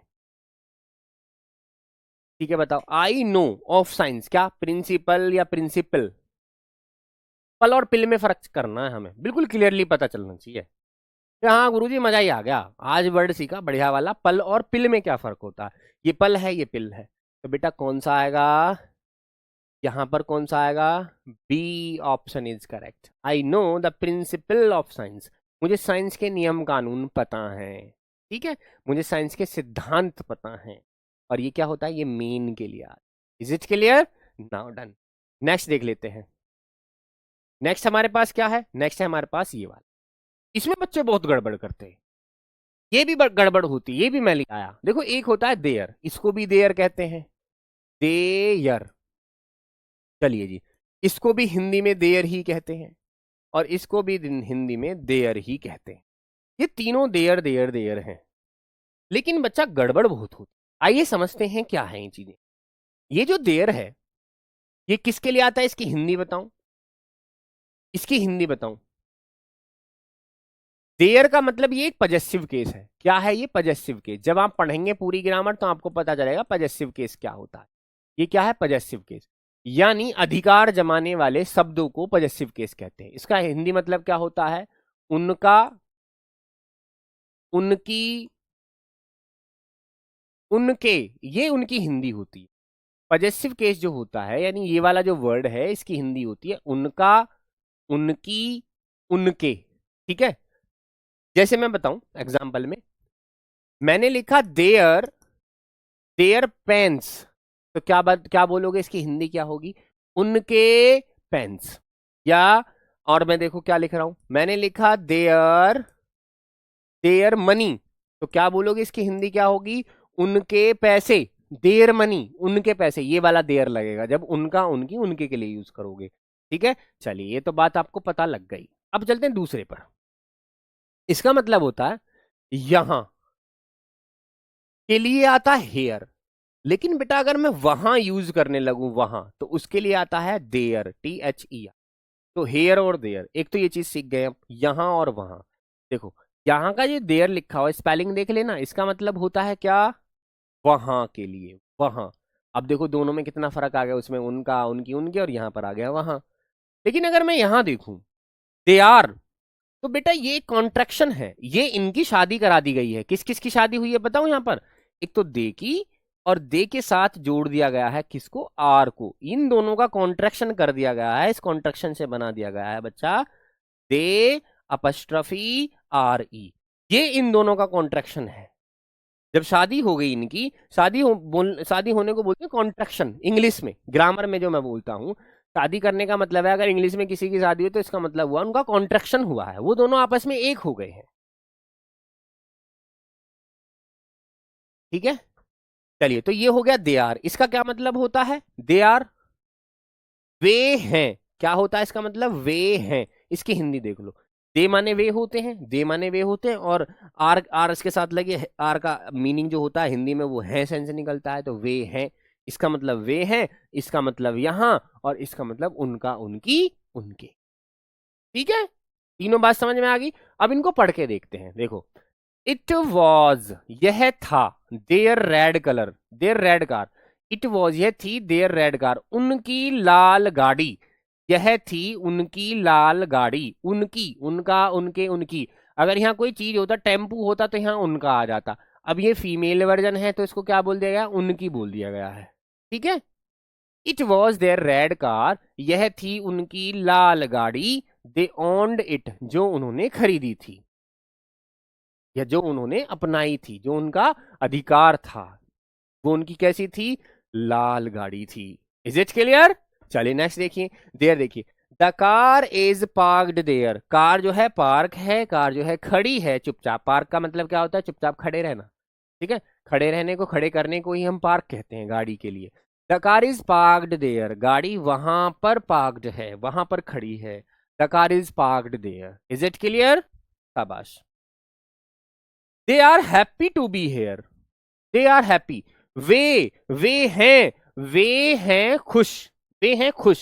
ठीक है। बताओ, आई नो ऑफ साइंस, क्या प्रिंसिपल या प्रिंसिपल? पल और पिल में फर्क करना है हमें, बिल्कुल क्लियरली पता चलना चाहिए। हाँ गुरुजी, मजा ही आ गया, आज वर्ड सीखा बढ़िया वाला। पल और पिल में क्या फर्क होता है? ये पल है, ये पिल है, तो बेटा कौन सा आएगा? यहां पर कौन सा आएगा? B option is correct. I know the principle of science, मुझे साइंस के नियम कानून पता है, ठीक है, मुझे साइंस के सिद्धांत पता है। और ये क्या होता है? ये मेन के लिए। Is it clear? Now done. Next देख लेते हैं। नेक्स्ट हमारे पास क्या है? नेक्स्ट है हमारे पास ये वाला। इसमें बच्चे बहुत गड़बड़ करते हैं, ये भी गड़बड़ होती है, ये भी मैं लिख आया। देखो एक होता है देयर, इसको भी देयर कहते हैं, देयर। चलिए जी, इसको भी हिंदी में देयर ही कहते हैं, और इसको भी हिंदी में देयर ही कहते हैं। ये तीनों देयर देयर देयर हैं, लेकिन बच्चा गड़बड़ बहुत होती है। आइए समझते हैं क्या है ये चीजें। ये जो देयर है, ये किसके लिए आता है? इसकी हिंदी बताऊं? इसकी हिंदी बताऊं? देयर का मतलब ये एक पजेसिव केस है। क्या है ये? Possessive case. जब आप पढ़ेंगे पूरी ग्रामर तो आपको पता चलेगा पजेसिव केस क्या होता है। ये क्या है? पजेसिव केस, यानी अधिकार जमाने वाले शब्दों को पजेसिव केस कहते हैं। इसका हिंदी मतलब क्या होता है? उनका, उनकी, उनके, ये उनकी हिंदी होती है। पजेसिव केस जो होता है, यानी ये वाला जो वर्ड है, इसकी हिंदी होती है उनका, उनकी, उनके। ठीक है, जैसे मैं बताऊं एग्जाम्पल में, मैंने लिखा देयर, देयर पेन्स, तो क्या बात, क्या बोलोगे? इसकी हिंदी क्या होगी? उनके पेन्स। या और मैं देखो क्या लिख रहा हूं, मैंने लिखा देयर, देयर मनी, तो क्या बोलोगे? इसकी हिंदी क्या होगी? उनके पैसे। देयर मनी, उनके पैसे, ये वाला देयर लगेगा जब उनका, उनकी, उनके के लिए यूज करोगे। ठीक है, चलिए ये तो बात आपको पता लग गई। अब चलते हैं दूसरे पर। इसका मतलब होता है यहां के लिए आता है हेयर, लेकिन बेटा अगर मैं वहां यूज करने लगूं, वहां, तो उसके लिए आता है देयर, THER। तो हेयर और देयर, एक तो ये चीज सीख गए हम, यहां और वहां। देखो यहां का ये देयर लिखा हुआ स्पेलिंग देख लेना, इसका मतलब होता है क्या? वहां के लिए, वहां। अब देखो दोनों में कितना फर्क आ गया, उसमें उनका, उनकी, उनके, और यहां पर आ गया वहां। लेकिन अगर मैं यहां देखूं, दे आर, तो बेटा ये कॉन्ट्रैक्शन है, ये इनकी शादी करा दी गई है। किस किस की शादी हुई है बताऊं यहां पर? एक तो दे की, और दे के साथ जोड़ दिया गया है किसको? आर को। इन दोनों का कॉन्ट्रैक्शन कर दिया गया है, इस कॉन्ट्रैक्शन से बना दिया गया है बच्चा दे अपस्ट्रफी आर ई। ये इन दोनों का कॉन्ट्रैक्शन है। जब शादी हो गई इनकी, शादी होने को बोलते हैं कॉन्ट्रैक्शन इंग्लिश में, ग्रामर में जो मैं बोलता हूं। शादी करने का मतलब है, अगर इंग्लिश में किसी की शादी हुई तो इसका मतलब हुआ उनका कॉन्ट्रैक्शन हुआ है, वो दोनों आपस में एक हो गए हैं। ठीक है, चलिए तो ये हो गया दे आर। इसका क्या मतलब होता है? दे आर वे हैं। क्या होता है इसका मतलब? वे हैं। इसकी हिंदी देख लो, दे माने वे होते हैं, दे माने वे होते हैं, और आर, आर इसके साथ लगे, आर का मीनिंग जो होता है हिंदी में वो है सेंस निकलता है, तो वे हैं। इसका मतलब वे हैं, इसका मतलब यहां, और इसका मतलब उनका, उनकी, उनके। ठीक है, तीनों बात समझ में आ गई। अब इनको पढ़ के देखते हैं। देखो, इट वॉज, यह था, their red colour, their red car. It was, यह थी, देयर रेड कार, उनकी लाल गाड़ी। यह थी उनकी लाल गाड़ी, उनकी, उनका, उनके, उनकी। अगर यहाँ कोई चीज होता, टेम्पू होता, तो यहाँ उनका आ जाता। अब ये फीमेल वर्जन है तो इसको क्या बोल दिया गया? उनकी बोल दिया गया है। ठीक है, it was their red car, यह थी उनकी लाल गाड़ी। दे ओन्ड इट, जो उन्होंने खरीदी थी, या जो उन्होंने अपनाई थी, जो उनका अधिकार था, वो उनकी कैसी थी? लाल गाड़ी थी। Is it clear? चलिए नेक्स्ट देखिए, देयर देखिए, the car is parked there, car जो है पार्क है, कार जो है खड़ी है चुपचाप। पार्क का मतलब क्या होता है? चुपचाप खड़े रहना। ठीक है, खड़े रहने को, खड़े करने को ही हम पार्क कहते हैं गाड़ी के लिए। The car is parked there, गाड़ी वहां पर पार्क्ड है, वहां पर खड़ी है। The car is parked there. Is it clear? शाबाश। They are happy to be here, they are happy, वे, वे हैं, वे हैं खुश, वे हैं खुश।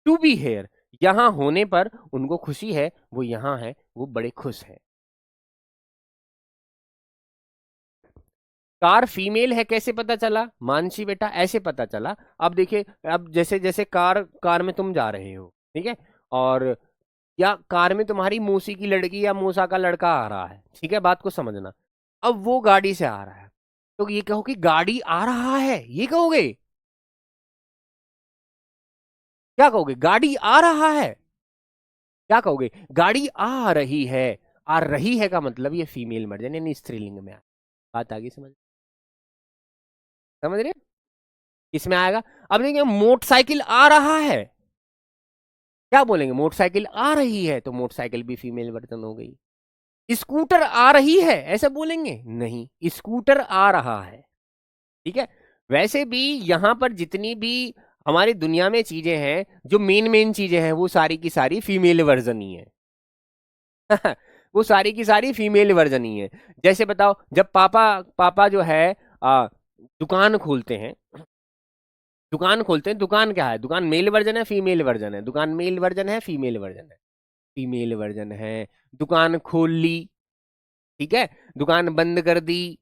टू बी हेयर, यहां होने पर उनको खुशी है, वो यहां है, वो बड़े खुश हैं। कार फीमेल है कैसे पता चला मानसी बेटा? ऐसे पता चला। अब देखिए, अब जैसे जैसे कार, कार में तुम जा रहे हो, ठीक है, और या कार में तुम्हारी मौसी की लड़की या मौसा का लड़का आ रहा है, ठीक है, बात को समझना। अब वो गाड़ी से आ रहा है, तो ये कहो कि गाड़ी आ रहा है, ये कहोगे? क्या कहोगे? गाड़ी आ रहा है, क्या कहोगे? गाड़ी आ रही है। आ रही है का मतलब ये फीमेल वर्जन यानी स्त्रीलिंग में आ। बात आगे समझ, समझ रहे? इसमें आएगा। अब देखिए मोटरसाइकिल आ रहा है, क्या बोलेंगे, मोटरसाइकिल आ रही है, तो मोटरसाइकिल भी फीमेल वर्जन हो गई। स्कूटर आ रही है ऐसा बोलेंगे, नहीं, स्कूटर आ रहा है। ठीक है। वैसे भी यहां पर जितनी भी हमारी दुनिया में चीजें हैं, जो मेन मेन चीजें हैं, वो सारी की सारी फीमेल वर्जन ही है। वो सारी की सारी फीमेल वर्जन ही है। जैसे बताओ, जब पापा पापा जो है दुकान खोलते हैं, दुकान खोलते हैं, दुकान क्या है, दुकान मेल वर्जन है फीमेल वर्जन है, दुकान मेल वर्जन है फीमेल वर्जन है, फीमेल वर्जन है। दुकान खोल ली, ठीक है, दुकान बंद कर दी,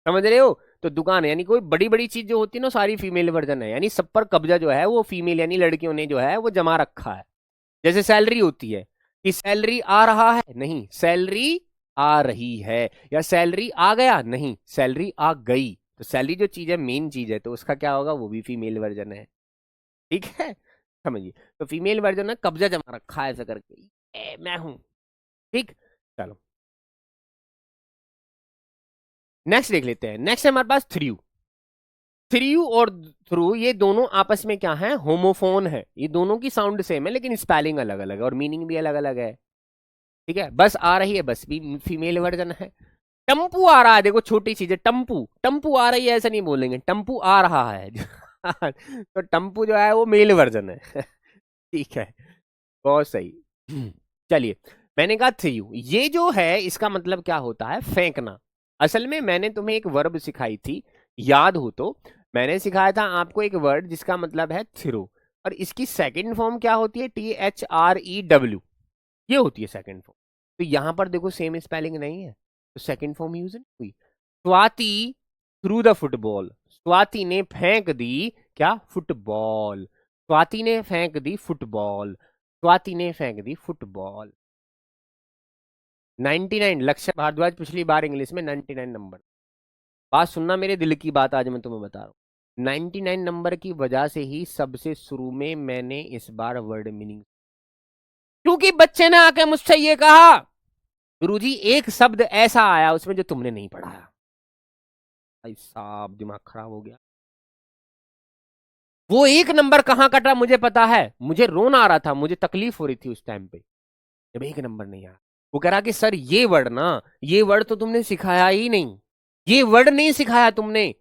समझ रहे हो। तो दुकान यानी कोई बड़ी बड़ी चीज जो होती है ना, सारी फीमेल वर्जन है, यानी सब पर कब्जा जो है वो फीमेल यानी लड़कियों ने जो है वो जमा रखा है। जैसे सैलरी होती है कि सैलरी आ रहा है, नहीं, सैलरी आ रही है। या सैलरी आ गया, नहीं, सैलरी आ गई। तो सैलरी जो चीज है मेन चीज है, तो उसका क्या होगा, वो भी फीमेल वर्जन है। ठीक है, समझिए। तो फीमेल वर्जन है, कब्जा जमा रखा है ऐसा करके, मैं हूं। ठीक, चलो नेक्स्ट देख लेते हैं। नेक्स्ट है हमारे पास थ्रू। थ्रू और थ्रू ये दोनों आपस में क्या है, होमोफोन है। ये दोनों की साउंड सेम है लेकिन स्पेलिंग अलग अलग है और मीनिंग भी अलग अलग है। ठीक है, बस आ रही है, बस भी फीमेल वर्जन है। टम्पू आ रहा है, देखो छोटी चीज है, टम्पू, टम्पू आ रही है ऐसा नहीं बोलेंगे, टम्पू आ रहा है। तो टम्पू जो है वो मेल वर्जन है। ठीक है, बहुत सही। चलिए, मैंने कहा थ्रू, ये जो है इसका मतलब क्या होता है, फेंकना। असल में मैंने तुम्हें एक वर्ब सिखाई थी, याद हो तो। मैंने सिखाया था आपको एक वर्ड जिसका मतलब है थ्रो, और इसकी सेकंड फॉर्म क्या होती है, THREW, ये होती है सेकंड फॉर्म। तो यहां पर देखो सेम स्पेलिंग नहीं है, तो सेकंड फॉर्म यूज नहीं हुई। Swati through the football, Swati ने फेंक दी क्या, फुटबॉल। स्वाति ने फेंक दी फुटबॉल, स्वाति ने फेंक दी फुटबॉल। 99, लक्ष्य भारद्वाज पिछली बार इंग्लिश में 99 नंबर। बात सुनना, मेरे दिल की बात आज मैं तुम्हें बता रहा हूँ। 99 नंबर की वजह से ही सबसे शुरू में मैंने इस बार वर्ड मीनिंग, क्योंकि बच्चे ने आके मुझसे ये कहा, गुरुजी एक शब्द ऐसा आया उसमें जो तुमने नहीं पढ़ाया। भाई साहब दिमाग खराब हो गया। वो एक नंबर कहां कटा मुझे पता है, मुझे रोना आ रहा था, मुझे तकलीफ हो रही थी उस टाइम पे जब एक नंबर नहीं आया। वो कह रहा कि सर ये वर्ड ना, ये वर्ड तो तुमने सिखाया ही नहीं, ये वर्ड नहीं सिखाया तुमने।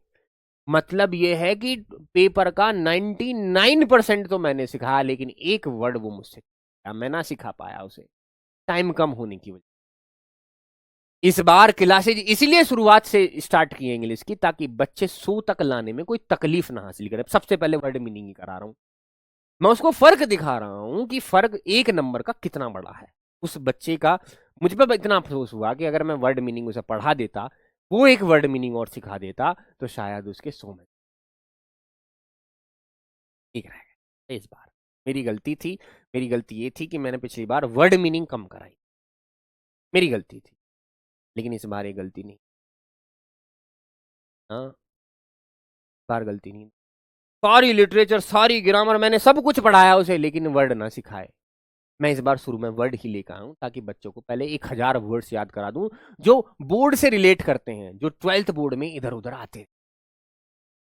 मतलब ये है कि पेपर का 99% तो मैंने सिखाया, लेकिन एक वर्ड वो मुझसे मैं ना सिखा पाया उसे, टाइम कम होने की वजह। इस बार क्लासेज इसलिए शुरुआत से स्टार्ट की है इंग्लिश की, ताकि बच्चे 100 तक लाने में कोई तकलीफ ना हासिल करे। सबसे पहले वर्ड मीनिंग ही करा रहा हूं मैं, उसको फर्क दिखा रहा हूं कि फर्क एक नंबर का कितना बड़ा है। उस बच्चे का मुझ पर इतना अफसोस हुआ कि अगर मैं वर्ड मीनिंग उसे पढ़ा देता, वो एक वर्ड मीनिंग और सिखा देता, तो शायद उसके 100 में ठीक रहेगा। इस बार मेरी गलती थी, मेरी गलती ये थी कि मैंने पिछली बार वर्ड मीनिंग कम कराई, मेरी गलती थी। लेकिन इस बार ये गलती नहीं, हाँ, इस बार गलती नहीं। सारी लिटरेचर सारी ग्रामर मैंने सब कुछ पढ़ाया उसे, लेकिन वर्ड ना सिखाए। मैं इस बार शुरू में वर्ड ही लेकर आऊं, ताकि बच्चों को पहले 1000 वर्ड्स याद करा दूं, जो बोर्ड से रिलेट करते हैं, जो 12th बोर्ड में इधर उधर आते हैं।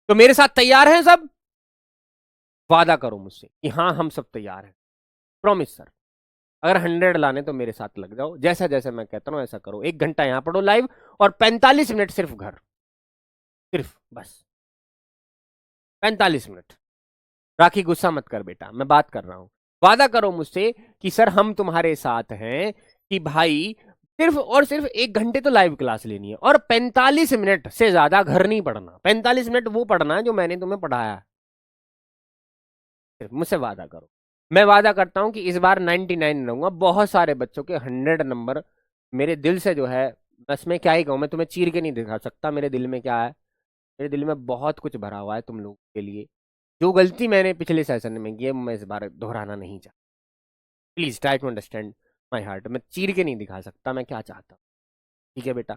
तो मेरे साथ तैयार हैं सब, वादा करो मुझसे कि हाँ हम सब तैयार हैं, प्रॉमिस सर। अगर 100 लाने तो मेरे साथ लग जाओ, जैसा जैसा मैं कहता हूं ऐसा करो। 1 घंटा यहां पढ़ो लाइव, और 45 मिनट सिर्फ घर, सिर्फ बस 45 मिनट। राखी गुस्सा मत कर बेटा, मैं बात कर रहा हूं। वादा करो मुझसे कि सर हम तुम्हारे साथ हैं, कि भाई सिर्फ और सिर्फ 1 घंटे तो लाइव क्लास लेनी है, और 45 मिनट से ज्यादा घर नहीं पढ़ना। 45 मिनट वो पढ़ना है जो मैंने तुम्हें पढ़ाया है, सिर्फ मुझसे वादा करो। मैं वादा करता हूं कि इस बार 99 रहूंगा, बहुत सारे बच्चों के 100 नंबर मेरे दिल से जो है, बस मैं क्या ही कहूँ, मैं तुम्हें चीर के नहीं दिखा सकता मेरे दिल में क्या है। मेरे दिल में बहुत कुछ भरा हुआ है तुम लोगों के लिए। जो गलती मैंने पिछले सेशन में की है, मैं इस बार दोहराना नहीं चाहता। Please try to understand my heart. मैं चीर के नहीं दिखा सकता मैं क्या चाहता हूँ। ठीक है बेटा,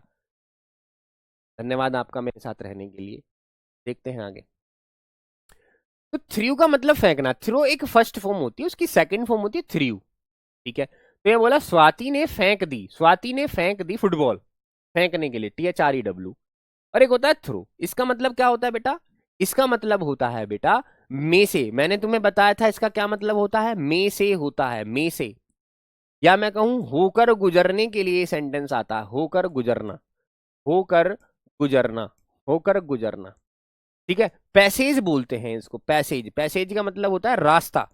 धन्यवाद आपका मेरे साथ रहने के लिए। देखते हैं आगे। तो थ्रू का मतलब फेंकना, थ्रो एक फर्स्ट फॉर्म होती है, उसकी सेकंड फॉर्म होती है थ्रू। ठीक है, तो ये बोला स्वाति ने फेंक दी, स्वाति ने फेंक दी फुटबॉल, फेंकने के लिए THREW। और एक होता है थ्रो, इसका मतलब क्या होता है बेटा, इसका मतलब होता है बेटा में से। मैंने तुम्हें बताया था इसका क्या मतलब होता है, में से होता है, में से। या मैं कहूं होकर गुजरने के लिए सेंटेंस आता है, होकर गुजरना, होकर गुजरना, होकर गुजरना। ठीक है, पैसेज बोलते हैं इसको, पैसेज। पैसेज का मतलब होता है रास्ता,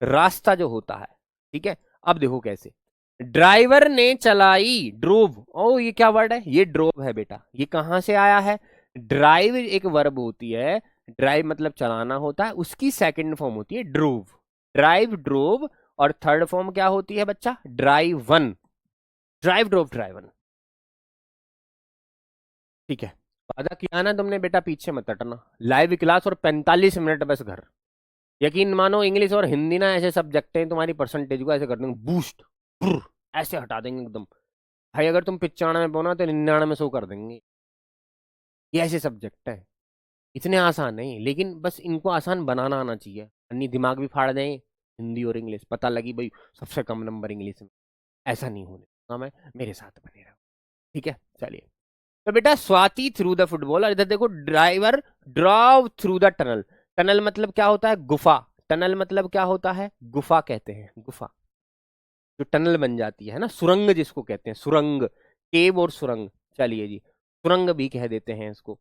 रास्ता जो होता है। ठीक है, अब देखो कैसे। ड्राइवर ने चलाई, ड्रोव। ओ ये क्या वर्ड है, ये ड्रोव है बेटा। ये कहां से आया है, ड्राइव एक वर्ब होती है, ड्राइव मतलब चलाना होता है, उसकी सेकंड फॉर्म होती है ड्रोव। ड्राइव, ड्रोव, और थर्ड फॉर्म क्या होती है बच्चा, drive one. Drive, drove, drive one. ठीक है, वादा किया ना तुमने बेटा, पीछे मत हटना। लाइव क्लास और 45 मिनट बस घर। यकीन मानो इंग्लिश और हिंदी ना ऐसे सब्जेक्ट हैं, तुम्हारी परसेंटेज को ऐसे कर देंगे बूस्ट, ऐसे हटा देंगे एकदम। भाई अगर तुम 95 पे हो ना तो 99 100 कर देंगे। ये ऐसे सब्जेक्ट है, इतने आसान नहीं, लेकिन बस इनको आसान बनाना आना चाहिए, अन्य दिमाग भी फाड़ दें। हिंदी और इंग्लिश पता लगी भाई सबसे कम नंबर इंग्लिश में, ऐसा नहीं होने दूंगा मैं, मेरे साथ बने रहो। ठीक है, चलिए। तो बेटा स्वाति थ्रू द फुटबॉल, और इधर देखो driver drove through the tunnel. Tunnel मतलब क्या होता है, गुफा। टनल मतलब क्या होता है, गुफा कहते हैं, गुफा। जो टनल बन जाती है ना, सुरंग जिसको कहते हैं, सुरंग, केव और सुरंग। चलिए जी, सुरंग भी कह देते हैं इसको।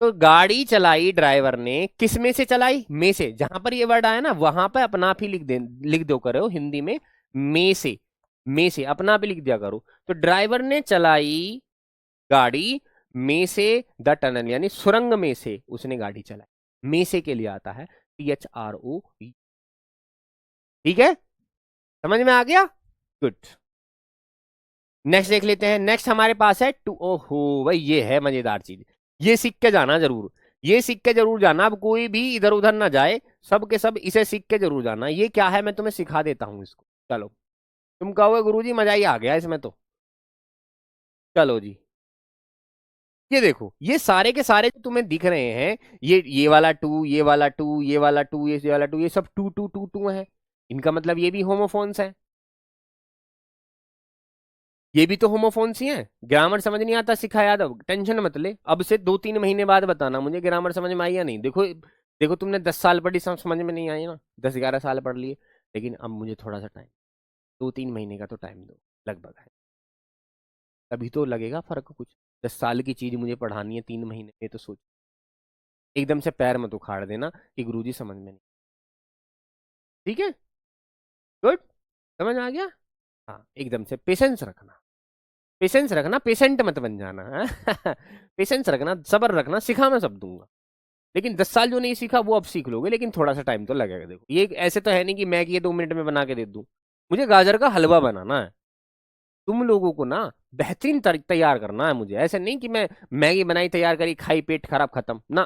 तो गाड़ी चलाई ड्राइवर ने, किस में से चलाई, में से। जहां पर ये वर्ड आया ना वहां पर अपना आप ही लिख दो करो हिंदी में से, में से अपना आप ही लिख दिया करो। तो ड्राइवर ने चलाई गाड़ी में से द टनल, यानी सुरंग में से उसने गाड़ी चलाई। में से के लिए आता है THRO। ठीक है, समझ में आ गया, गुड। नेक्स्ट देख लेते हैं। नेक्स्ट हमारे पास है टू। ओहो भाई ये है मजेदार चीज, ये सीख के जाना जरूर, ये सीख के जरूर जाना। अब कोई भी इधर उधर ना जाए, सब के सब इसे सीख के जरूर जाना। ये क्या है मैं तुम्हें सिखा देता हूं इसको। चलो, तुम कहोगे गुरुजी मजा ही आ गया इसमें तो। चलो जी, ये देखो, ये सारे के सारे जो तुम्हें दिख रहे हैं, ये वाला टू, ये वाला टू, ये वाला टू, ये वाला टू, ये सब टू टू टू टू है। इनका मतलब ये भी होमोफोन्स है, ये भी तो होमोफोन्स ही हैं। ग्रामर समझ नहीं आता सिखा यादव, टेंशन मत ले, अब से 2-3 महीने बाद बताना मुझे ग्रामर समझ में आई या नहीं। देखो देखो, तुमने 10 साल पढ़ी, समझ में नहीं आई ना, 10-11 साल पढ़ लिए, लेकिन अब मुझे थोड़ा सा टाइम, 2-3 महीने का तो टाइम दो, लगभग है, तभी तो लगेगा फर्क कुछ। 10 साल की चीज मुझे पढ़ानी है 3 महीने में, तो सोच, एकदम से पैर मत उखाड़ देना कि गुरुजी समझ में नहीं। ठीक है, गुड, समझ आ गया। हाँ, एकदम से पेशेंस रखना, पेशेंस रखना, पेशेंट मत बन जाना। पेशेंस रखना, सब्र रखना, सिखा मैं सब दूंगा। लेकिन 10 साल जो नहीं सीखा वो अब सीख लोगे, लेकिन थोड़ा सा टाइम तो लगेगा। देखो ये ऐसे तो है नहीं कि मैगी ये 2 मिनट में बना के दे दूं, मुझे गाजर का हलवा बनाना है। तुम लोगों को ना बेहतरीन तैयार करना है मुझे, ऐसे नहीं कि मैं मैगी बनाई तैयार करी खाई पेट खराब खत्म ना।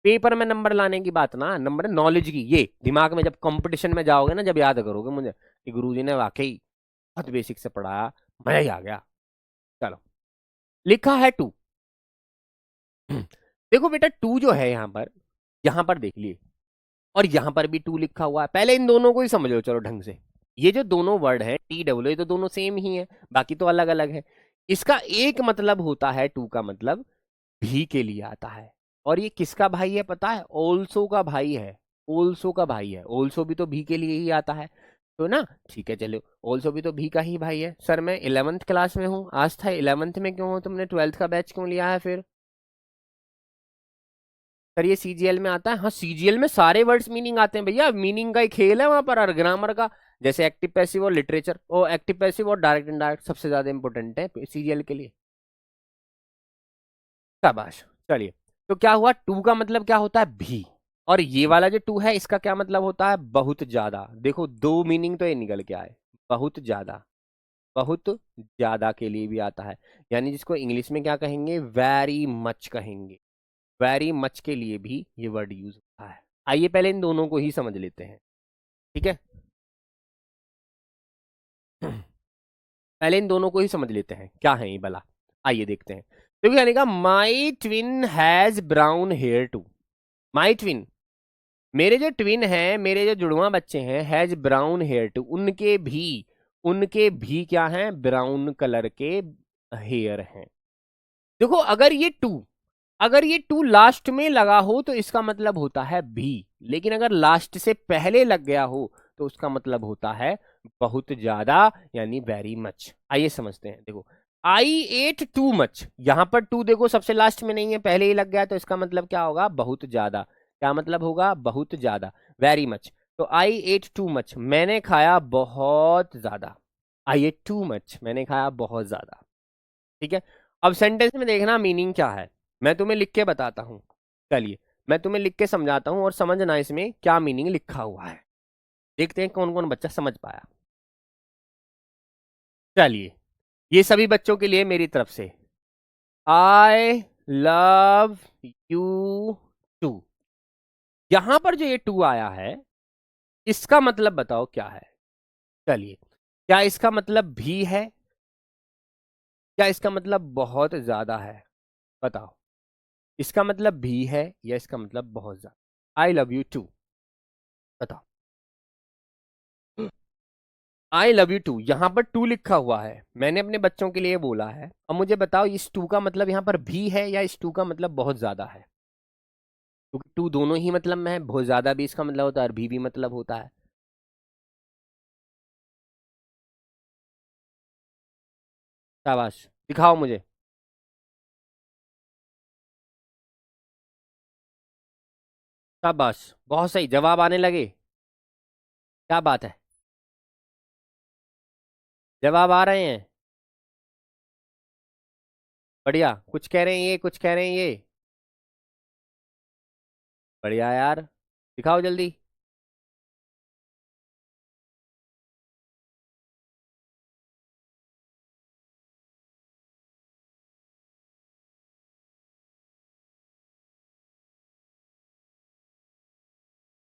पेपर में नंबर लाने की बात ना, नंबर नॉलेज की, ये दिमाग में जब कंपटीशन में जाओगे ना, जब याद करोगे मुझे कि गुरुजी ने वाकई बहुत बेसिक से पढ़ाया, मजा ही आ गया। चलो, लिखा है टू। देखो बेटा टू जो है यहाँ पर देख लिए, और यहाँ पर भी टू लिखा हुआ है। पहले इन दोनों को ही समझ लो चलो ढंग से। ये जो दोनों वर्ड है TW, ये तो दोनों सेम ही है, बाकी तो अलग अलग है। इसका एक मतलब होता है, टू का मतलब भी के लिए आता है। और ये किसका भाई है पता है, ऑल्सो का भाई है, ऑल्सो का भाई है। ऑल्सो भी तो भी के लिए ही आता है, तो ना ठीक है चलो, ऑल्सो भी तो भी का ही भाई है। सर मैं 11th क्लास में हूँ, आज था 11th में क्यों हो, तुमने 12th का बैच क्यों लिया है फिर। सर ये CGL में आता है, हाँ CGL में सारे वर्ड्स मीनिंग आते हैं भैया, मीनिंग का ही खेल है वहां पर, और ग्रामर का। जैसे एक्टिव पैसिव और लिटरेचर, और एक्टिव पैसिव और डायरेक्ट इनडायरेक्ट सबसे ज्यादा इंपॉर्टेंट है CGL के लिए। शाबाश, चलिए। तो क्या हुआ, टू का मतलब क्या होता है, भी। और ये वाला जो टू है इसका क्या मतलब होता है, बहुत ज्यादा। देखो दो मीनिंग तो ये निकल के आए, बहुत ज्यादा, बहुत ज्यादा के लिए भी आता है, यानी जिसको इंग्लिश में क्या कहेंगे, वेरी मच कहेंगे। वेरी मच के लिए भी ये वर्ड यूज होता है। आइए पहले इन दोनों को ही समझ लेते हैं, ठीक है। पहले इन दोनों को ही समझ लेते हैं क्या है ये भला। आइए देखते हैं। तो कहने का, my twin has brown hair too. My twin, मेरे जो ट्विन हैं, मेरे जो जुड़वा बच्चे हैं, हैज ब्राउन हेयर टू, उनके भी क्या हैं, ब्राउन कलर के हेयर हैं। देखो अगर ये टू अगर ये टू लास्ट में लगा हो तो इसका मतलब होता है भी, लेकिन अगर लास्ट से पहले लग गया हो तो उसका मतलब होता है बहुत ज्यादा, यानी वेरी मच। आइए समझते हैं। देखो, आई एट टू मच, यहां पर टू देखो सबसे लास्ट में नहीं है, पहले ही लग गया, तो इसका मतलब क्या होगा? बहुत ज्यादा। क्या मतलब होगा? बहुत ज्यादा, वेरी मच। तो आई एट टू मच, मैंने खाया बहुत ज्यादा। आई एट टू मच, मैंने खाया बहुत ज्यादा। ठीक है। अब सेंटेंस में देखना मीनिंग क्या है, मैं तुम्हें लिख के बताता हूं। चलिए, मैं तुम्हें लिख के समझाता हूं और समझना इसमें क्या मीनिंग लिखा हुआ है। देखते हैं कौन कौन बच्चा समझ पाया। चलिए, ये सभी बच्चों के लिए मेरी तरफ से, आई लव यू टू। यहां पर जो ये टू आया है, इसका मतलब बताओ क्या है? चलिए, क्या इसका मतलब भी है, क्या इसका मतलब बहुत ज्यादा है? बताओ, इसका मतलब भी है या इसका मतलब बहुत ज्यादा? आई लव यू टू, बताओ। आई लव यू टू, यहां पर टू लिखा हुआ है, मैंने अपने बच्चों के लिए बोला है। अब मुझे बताओ, इस टू का मतलब यहां पर भी है या इस टू का मतलब बहुत ज्यादा है? क्योंकि टू दोनों ही मतलब में है, बहुत ज्यादा भी इसका मतलब होता है और भी मतलब होता है। शाबाश, दिखाओ मुझे। शाबाश, बहुत सही जवाब आने लगे। क्या बात है, जवाब आ रहे हैं। बढ़िया, कुछ कह रहे हैं ये, कुछ कह रहे हैं ये। बढ़िया यार, दिखाओ जल्दी।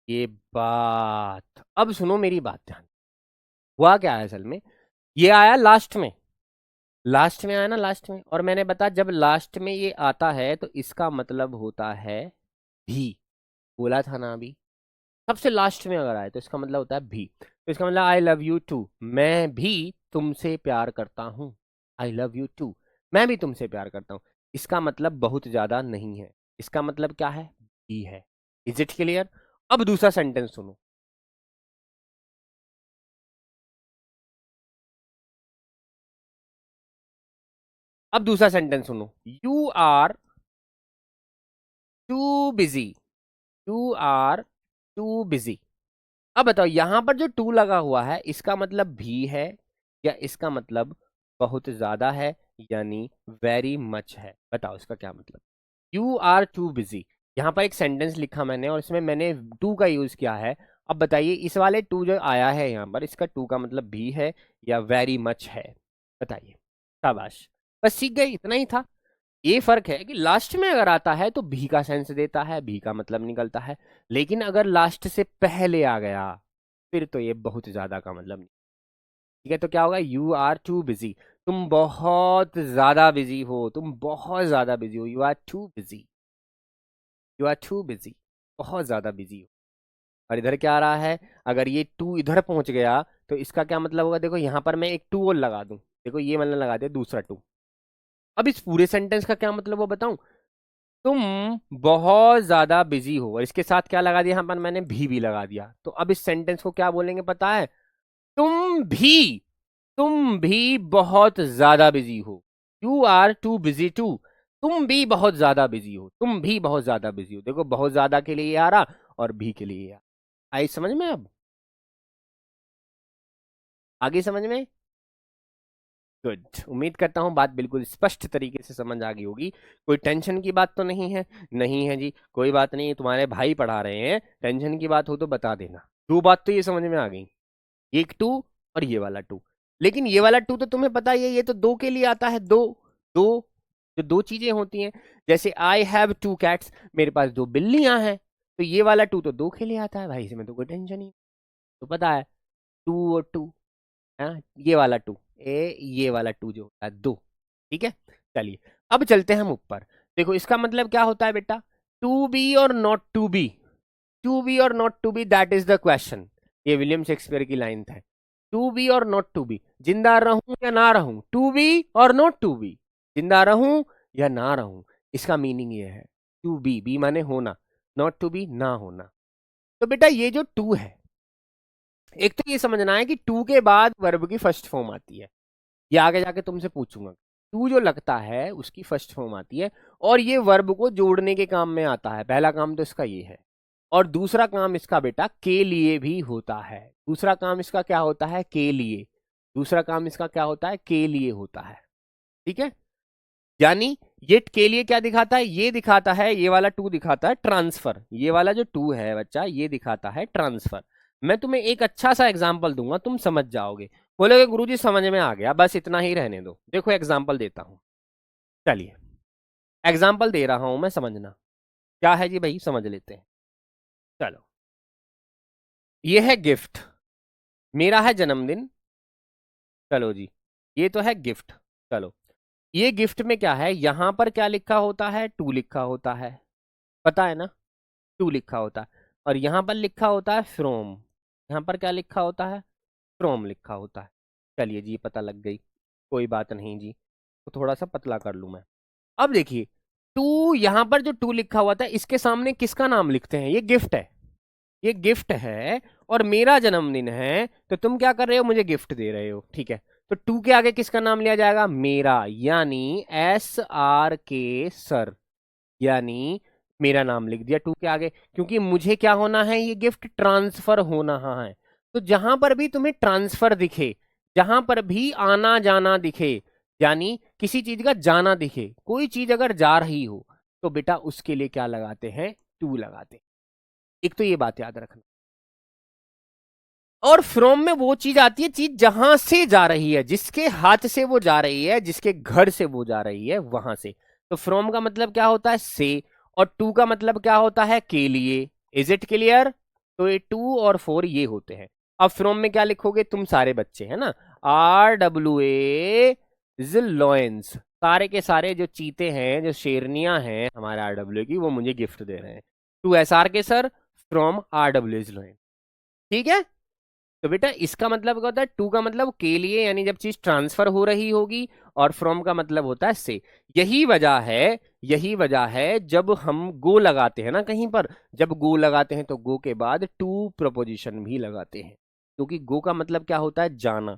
ये बात, अब सुनो मेरी बात ध्यान। हुआ क्या है असल में, ये आया लास्ट में, लास्ट में आया ना, लास्ट में। और मैंने बताया जब लास्ट में ये आता है तो इसका मतलब होता है भी। बोला था ना अभी, सबसे लास्ट में अगर आए तो इसका मतलब होता है भी। तो इसका मतलब आई लव यू टू, मैं भी तुमसे प्यार करता हूँ। आई लव यू टू, मैं भी तुमसे प्यार करता हूँ। इसका मतलब बहुत ज्यादा नहीं है, इसका मतलब क्या है? भी है। Is it clear? अब दूसरा सेंटेंस सुनो। अब दूसरा सेंटेंस सुनो, you are too busy, you are too busy. अब बताओ, यहां पर जो टू लगा हुआ है, इसका मतलब भी है या इसका मतलब बहुत ज्यादा है, यानी वेरी मच है? बताओ इसका क्या मतलब। यू आर टू बिजी, यहाँ पर एक सेंटेंस लिखा मैंने और इसमें मैंने टू का यूज किया है। अब बताइए, इस वाले टू जो आया है यहाँ पर, इसका टू का मतलब भी है या वेरी मच है? बताइए। शाबाश, बस सीख गए, इतना ही था। ये फर्क है कि लास्ट में अगर आता है तो भी का सेंस देता है, भी का मतलब निकलता है। लेकिन अगर लास्ट से पहले आ गया, फिर तो ये बहुत ज्यादा का मतलब नहीं। ठीक है, तो क्या होगा? यू आर टू बिजी, तुम बहुत ज्यादा बिजी हो, तुम बहुत ज्यादा बिजी हो, you are too busy, you are too busy, बहुत ज्यादा बिजी हो। और इधर क्या आ रहा है, अगर ये टू इधर पहुंच गया तो इसका क्या मतलब होगा? देखो यहां पर मैं एक टू और लगा दूं, देखो ये मैंने लगा दिया दूसरा टू। अब इस पूरे सेंटेंस का क्या मतलब वो बताऊं? तुम बहुत ज्यादा बिजी हो, और इसके साथ क्या लगा दिया यहाँ पर मैंने? भी लगा दिया। तो अब इस सेंटेंस को क्या बोलेंगे पता है? तुम भी, तुम भी बहुत ज्यादा बिजी हो। You are too busy too, तुम भी बहुत ज्यादा बिजी हो, तुम भी बहुत ज्यादा बिजी हो। देखो, बहुत ज्यादा के लिए ये आ रहा और भी के लिए ये आ रहा। आई समझ में? अब आगे समझ में? गुड, उम्मीद करता हूँ बात बिल्कुल स्पष्ट तरीके से समझ आ गई होगी। कोई टेंशन की बात तो नहीं है? नहीं है जी, कोई बात नहीं, तुम्हारे भाई पढ़ा रहे हैं, टेंशन की बात हो तो बता देना। दो बात तो ये समझ में आ गई, एक टू और ये वाला टू। लेकिन ये वाला टू तो तुम्हें पता ही है, ये तो दो के लिए आता है। दो, दो, जो दो चीजें होती हैं, जैसे आई हैव टू कैट्स, मेरे पास दो बिल्लियां हैं। तो ये वाला टू तो दो के लिए आता है भाई, इसमें तो कोई टेंशन ही नहीं। तो पता है, टू और टू, हाँ, ये वाला टू, ये वाला टू जो होता है दो। ठीक है। चलिए, अब चलते हैं हम ऊपर। देखो, इसका मतलब क्या होता है बेटा? To be or not to be, to be or not to be, that is the question. ये विलियम शेक्सपियर की लाइन है। To be or not to be, जिंदा रहूं या ना रहूं, to be or not to be, जिंदा रहूं या ना रहूं, इसका मीनिंग ये है टू बी माने होना, नॉट टू बी ना होना। तो बेटा ये जो टू है, एक तो ये समझना है कि टू के बाद वर्ब की फर्स्ट फॉर्म आती है, ये आगे जाके तुमसे पूछूंगा। टू जो लगता है उसकी फर्स्ट फॉर्म आती है और ये वर्ब को जोड़ने के काम में आता है। पहला काम तो इसका ये है, और दूसरा काम इसका बेटा के लिए भी होता है। दूसरा काम इसका क्या होता है? के लिए। दूसरा काम इसका क्या होता है? के लिए होता है। ठीक है, यानी ये के लिए क्या दिखाता है? ये दिखाता है, ये वाला टू दिखाता है ट्रांसफर। ये वाला जो टू है बच्चा, ये दिखाता है ट्रांसफर। मैं तुम्हें एक अच्छा सा एग्जांपल दूंगा, तुम समझ जाओगे, बोलोगे गुरुजी समझ में आ गया, बस इतना ही रहने दो। देखो एग्जांपल देता हूं, चलिए एग्जांपल दे रहा हूं मैं, समझना क्या है जी भाई, समझ लेते हैं। चलो, ये है गिफ्ट, मेरा है जन्मदिन। चलो जी, ये तो है गिफ्ट। चलो, ये गिफ्ट में क्या है, यहां पर क्या लिखा होता है? टू लिखा होता है, पता है ना, टू लिखा होता है। और यहां पर लिखा होता है फ्रॉम, यहां पर क्या लिखा होता है? फ्रॉम लिखा होता है। चलिए जी, पता लग गई, कोई बात नहीं जी, तो थोड़ा सा पतला कर लूं मैं। अब देखिए, टू यहां पर जो टू लिखा हुआ था, इसके सामने किसका नाम लिखते हैं? ये गिफ्ट है, ये गिफ्ट है और मेरा जन्मदिन है, तो तुम क्या कर रहे हो? मुझे गिफ्ट दे रहे हो, ठीक है। तो टू के आगे किसका नाम लिया जाएगा? मेरा, यानी SRK सर, यानी मेरा नाम लिख दिया टू के आगे, क्योंकि मुझे क्या होना है? ये गिफ्ट ट्रांसफर होना है। तो जहां पर भी तुम्हें ट्रांसफर दिखे, जहां पर भी आना जाना दिखे, यानी किसी चीज का जाना दिखे, कोई चीज अगर जा रही हो, तो बेटा उसके लिए क्या लगाते हैं? टू लगाते हैं। एक तो ये बात याद रखना। और फ्रॉम में वो चीज आती है, चीज जहां से जा रही है, जिसके हाथ से वो जा रही है, जिसके घर से वो जा रही है, वहां से। तो फ्रॉम का मतलब क्या होता है? से। और टू का मतलब क्या होता है? के लिए। Is it clear? तो ये टू और फोर ये होते हैं। अब फ्रॉम में क्या लिखोगे तुम सारे बच्चे, है ना? RWA लॉयंस, सारे के सारे जो चीते हैं, जो शेरनियां हैं हमारे RWA की, वो मुझे गिफ्ट दे रहे हैं। To SRK sir, from RWA lions. ठीक है, तो बेटा इसका मतलब क्या होता है? टू का मतलब के लिए, यानी जब चीज ट्रांसफर हो रही होगी, और फ्रॉम का मतलब होता है से। यही वजह है, यही वजह है जब हम गो लगाते हैं ना कहीं पर, जब गो लगाते हैं तो गो के बाद टू प्रपोजिशन भी लगाते हैं, क्योंकि गो का मतलब क्या होता है? जाना।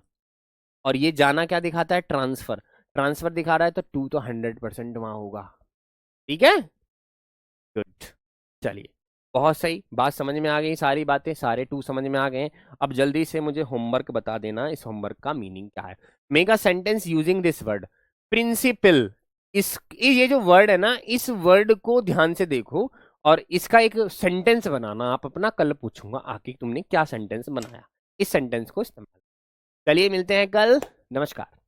और ये जाना क्या दिखाता है? ट्रांसफर। ट्रांसफर दिखा रहा है, तो टू तो 100% वहां होगा। ठीक है, गुड। चलिए, बहुत सही, बात समझ में आ गई, सारी बातें, सारे टू समझ में आ गए। अब जल्दी से मुझे होमवर्क बता देना, इस होमवर्क का मीनिंग क्या है। Make a sentence using this word principal. इस ये जो वर्ड है ना, इस वर्ड को ध्यान से देखो और इसका एक सेंटेंस बनाना आप अपना। कल पूछूंगा आके तुमने क्या सेंटेंस बनाया, इस सेंटेंस को इस्तेमाल। चलिए मिलते हैं कल, नमस्कार।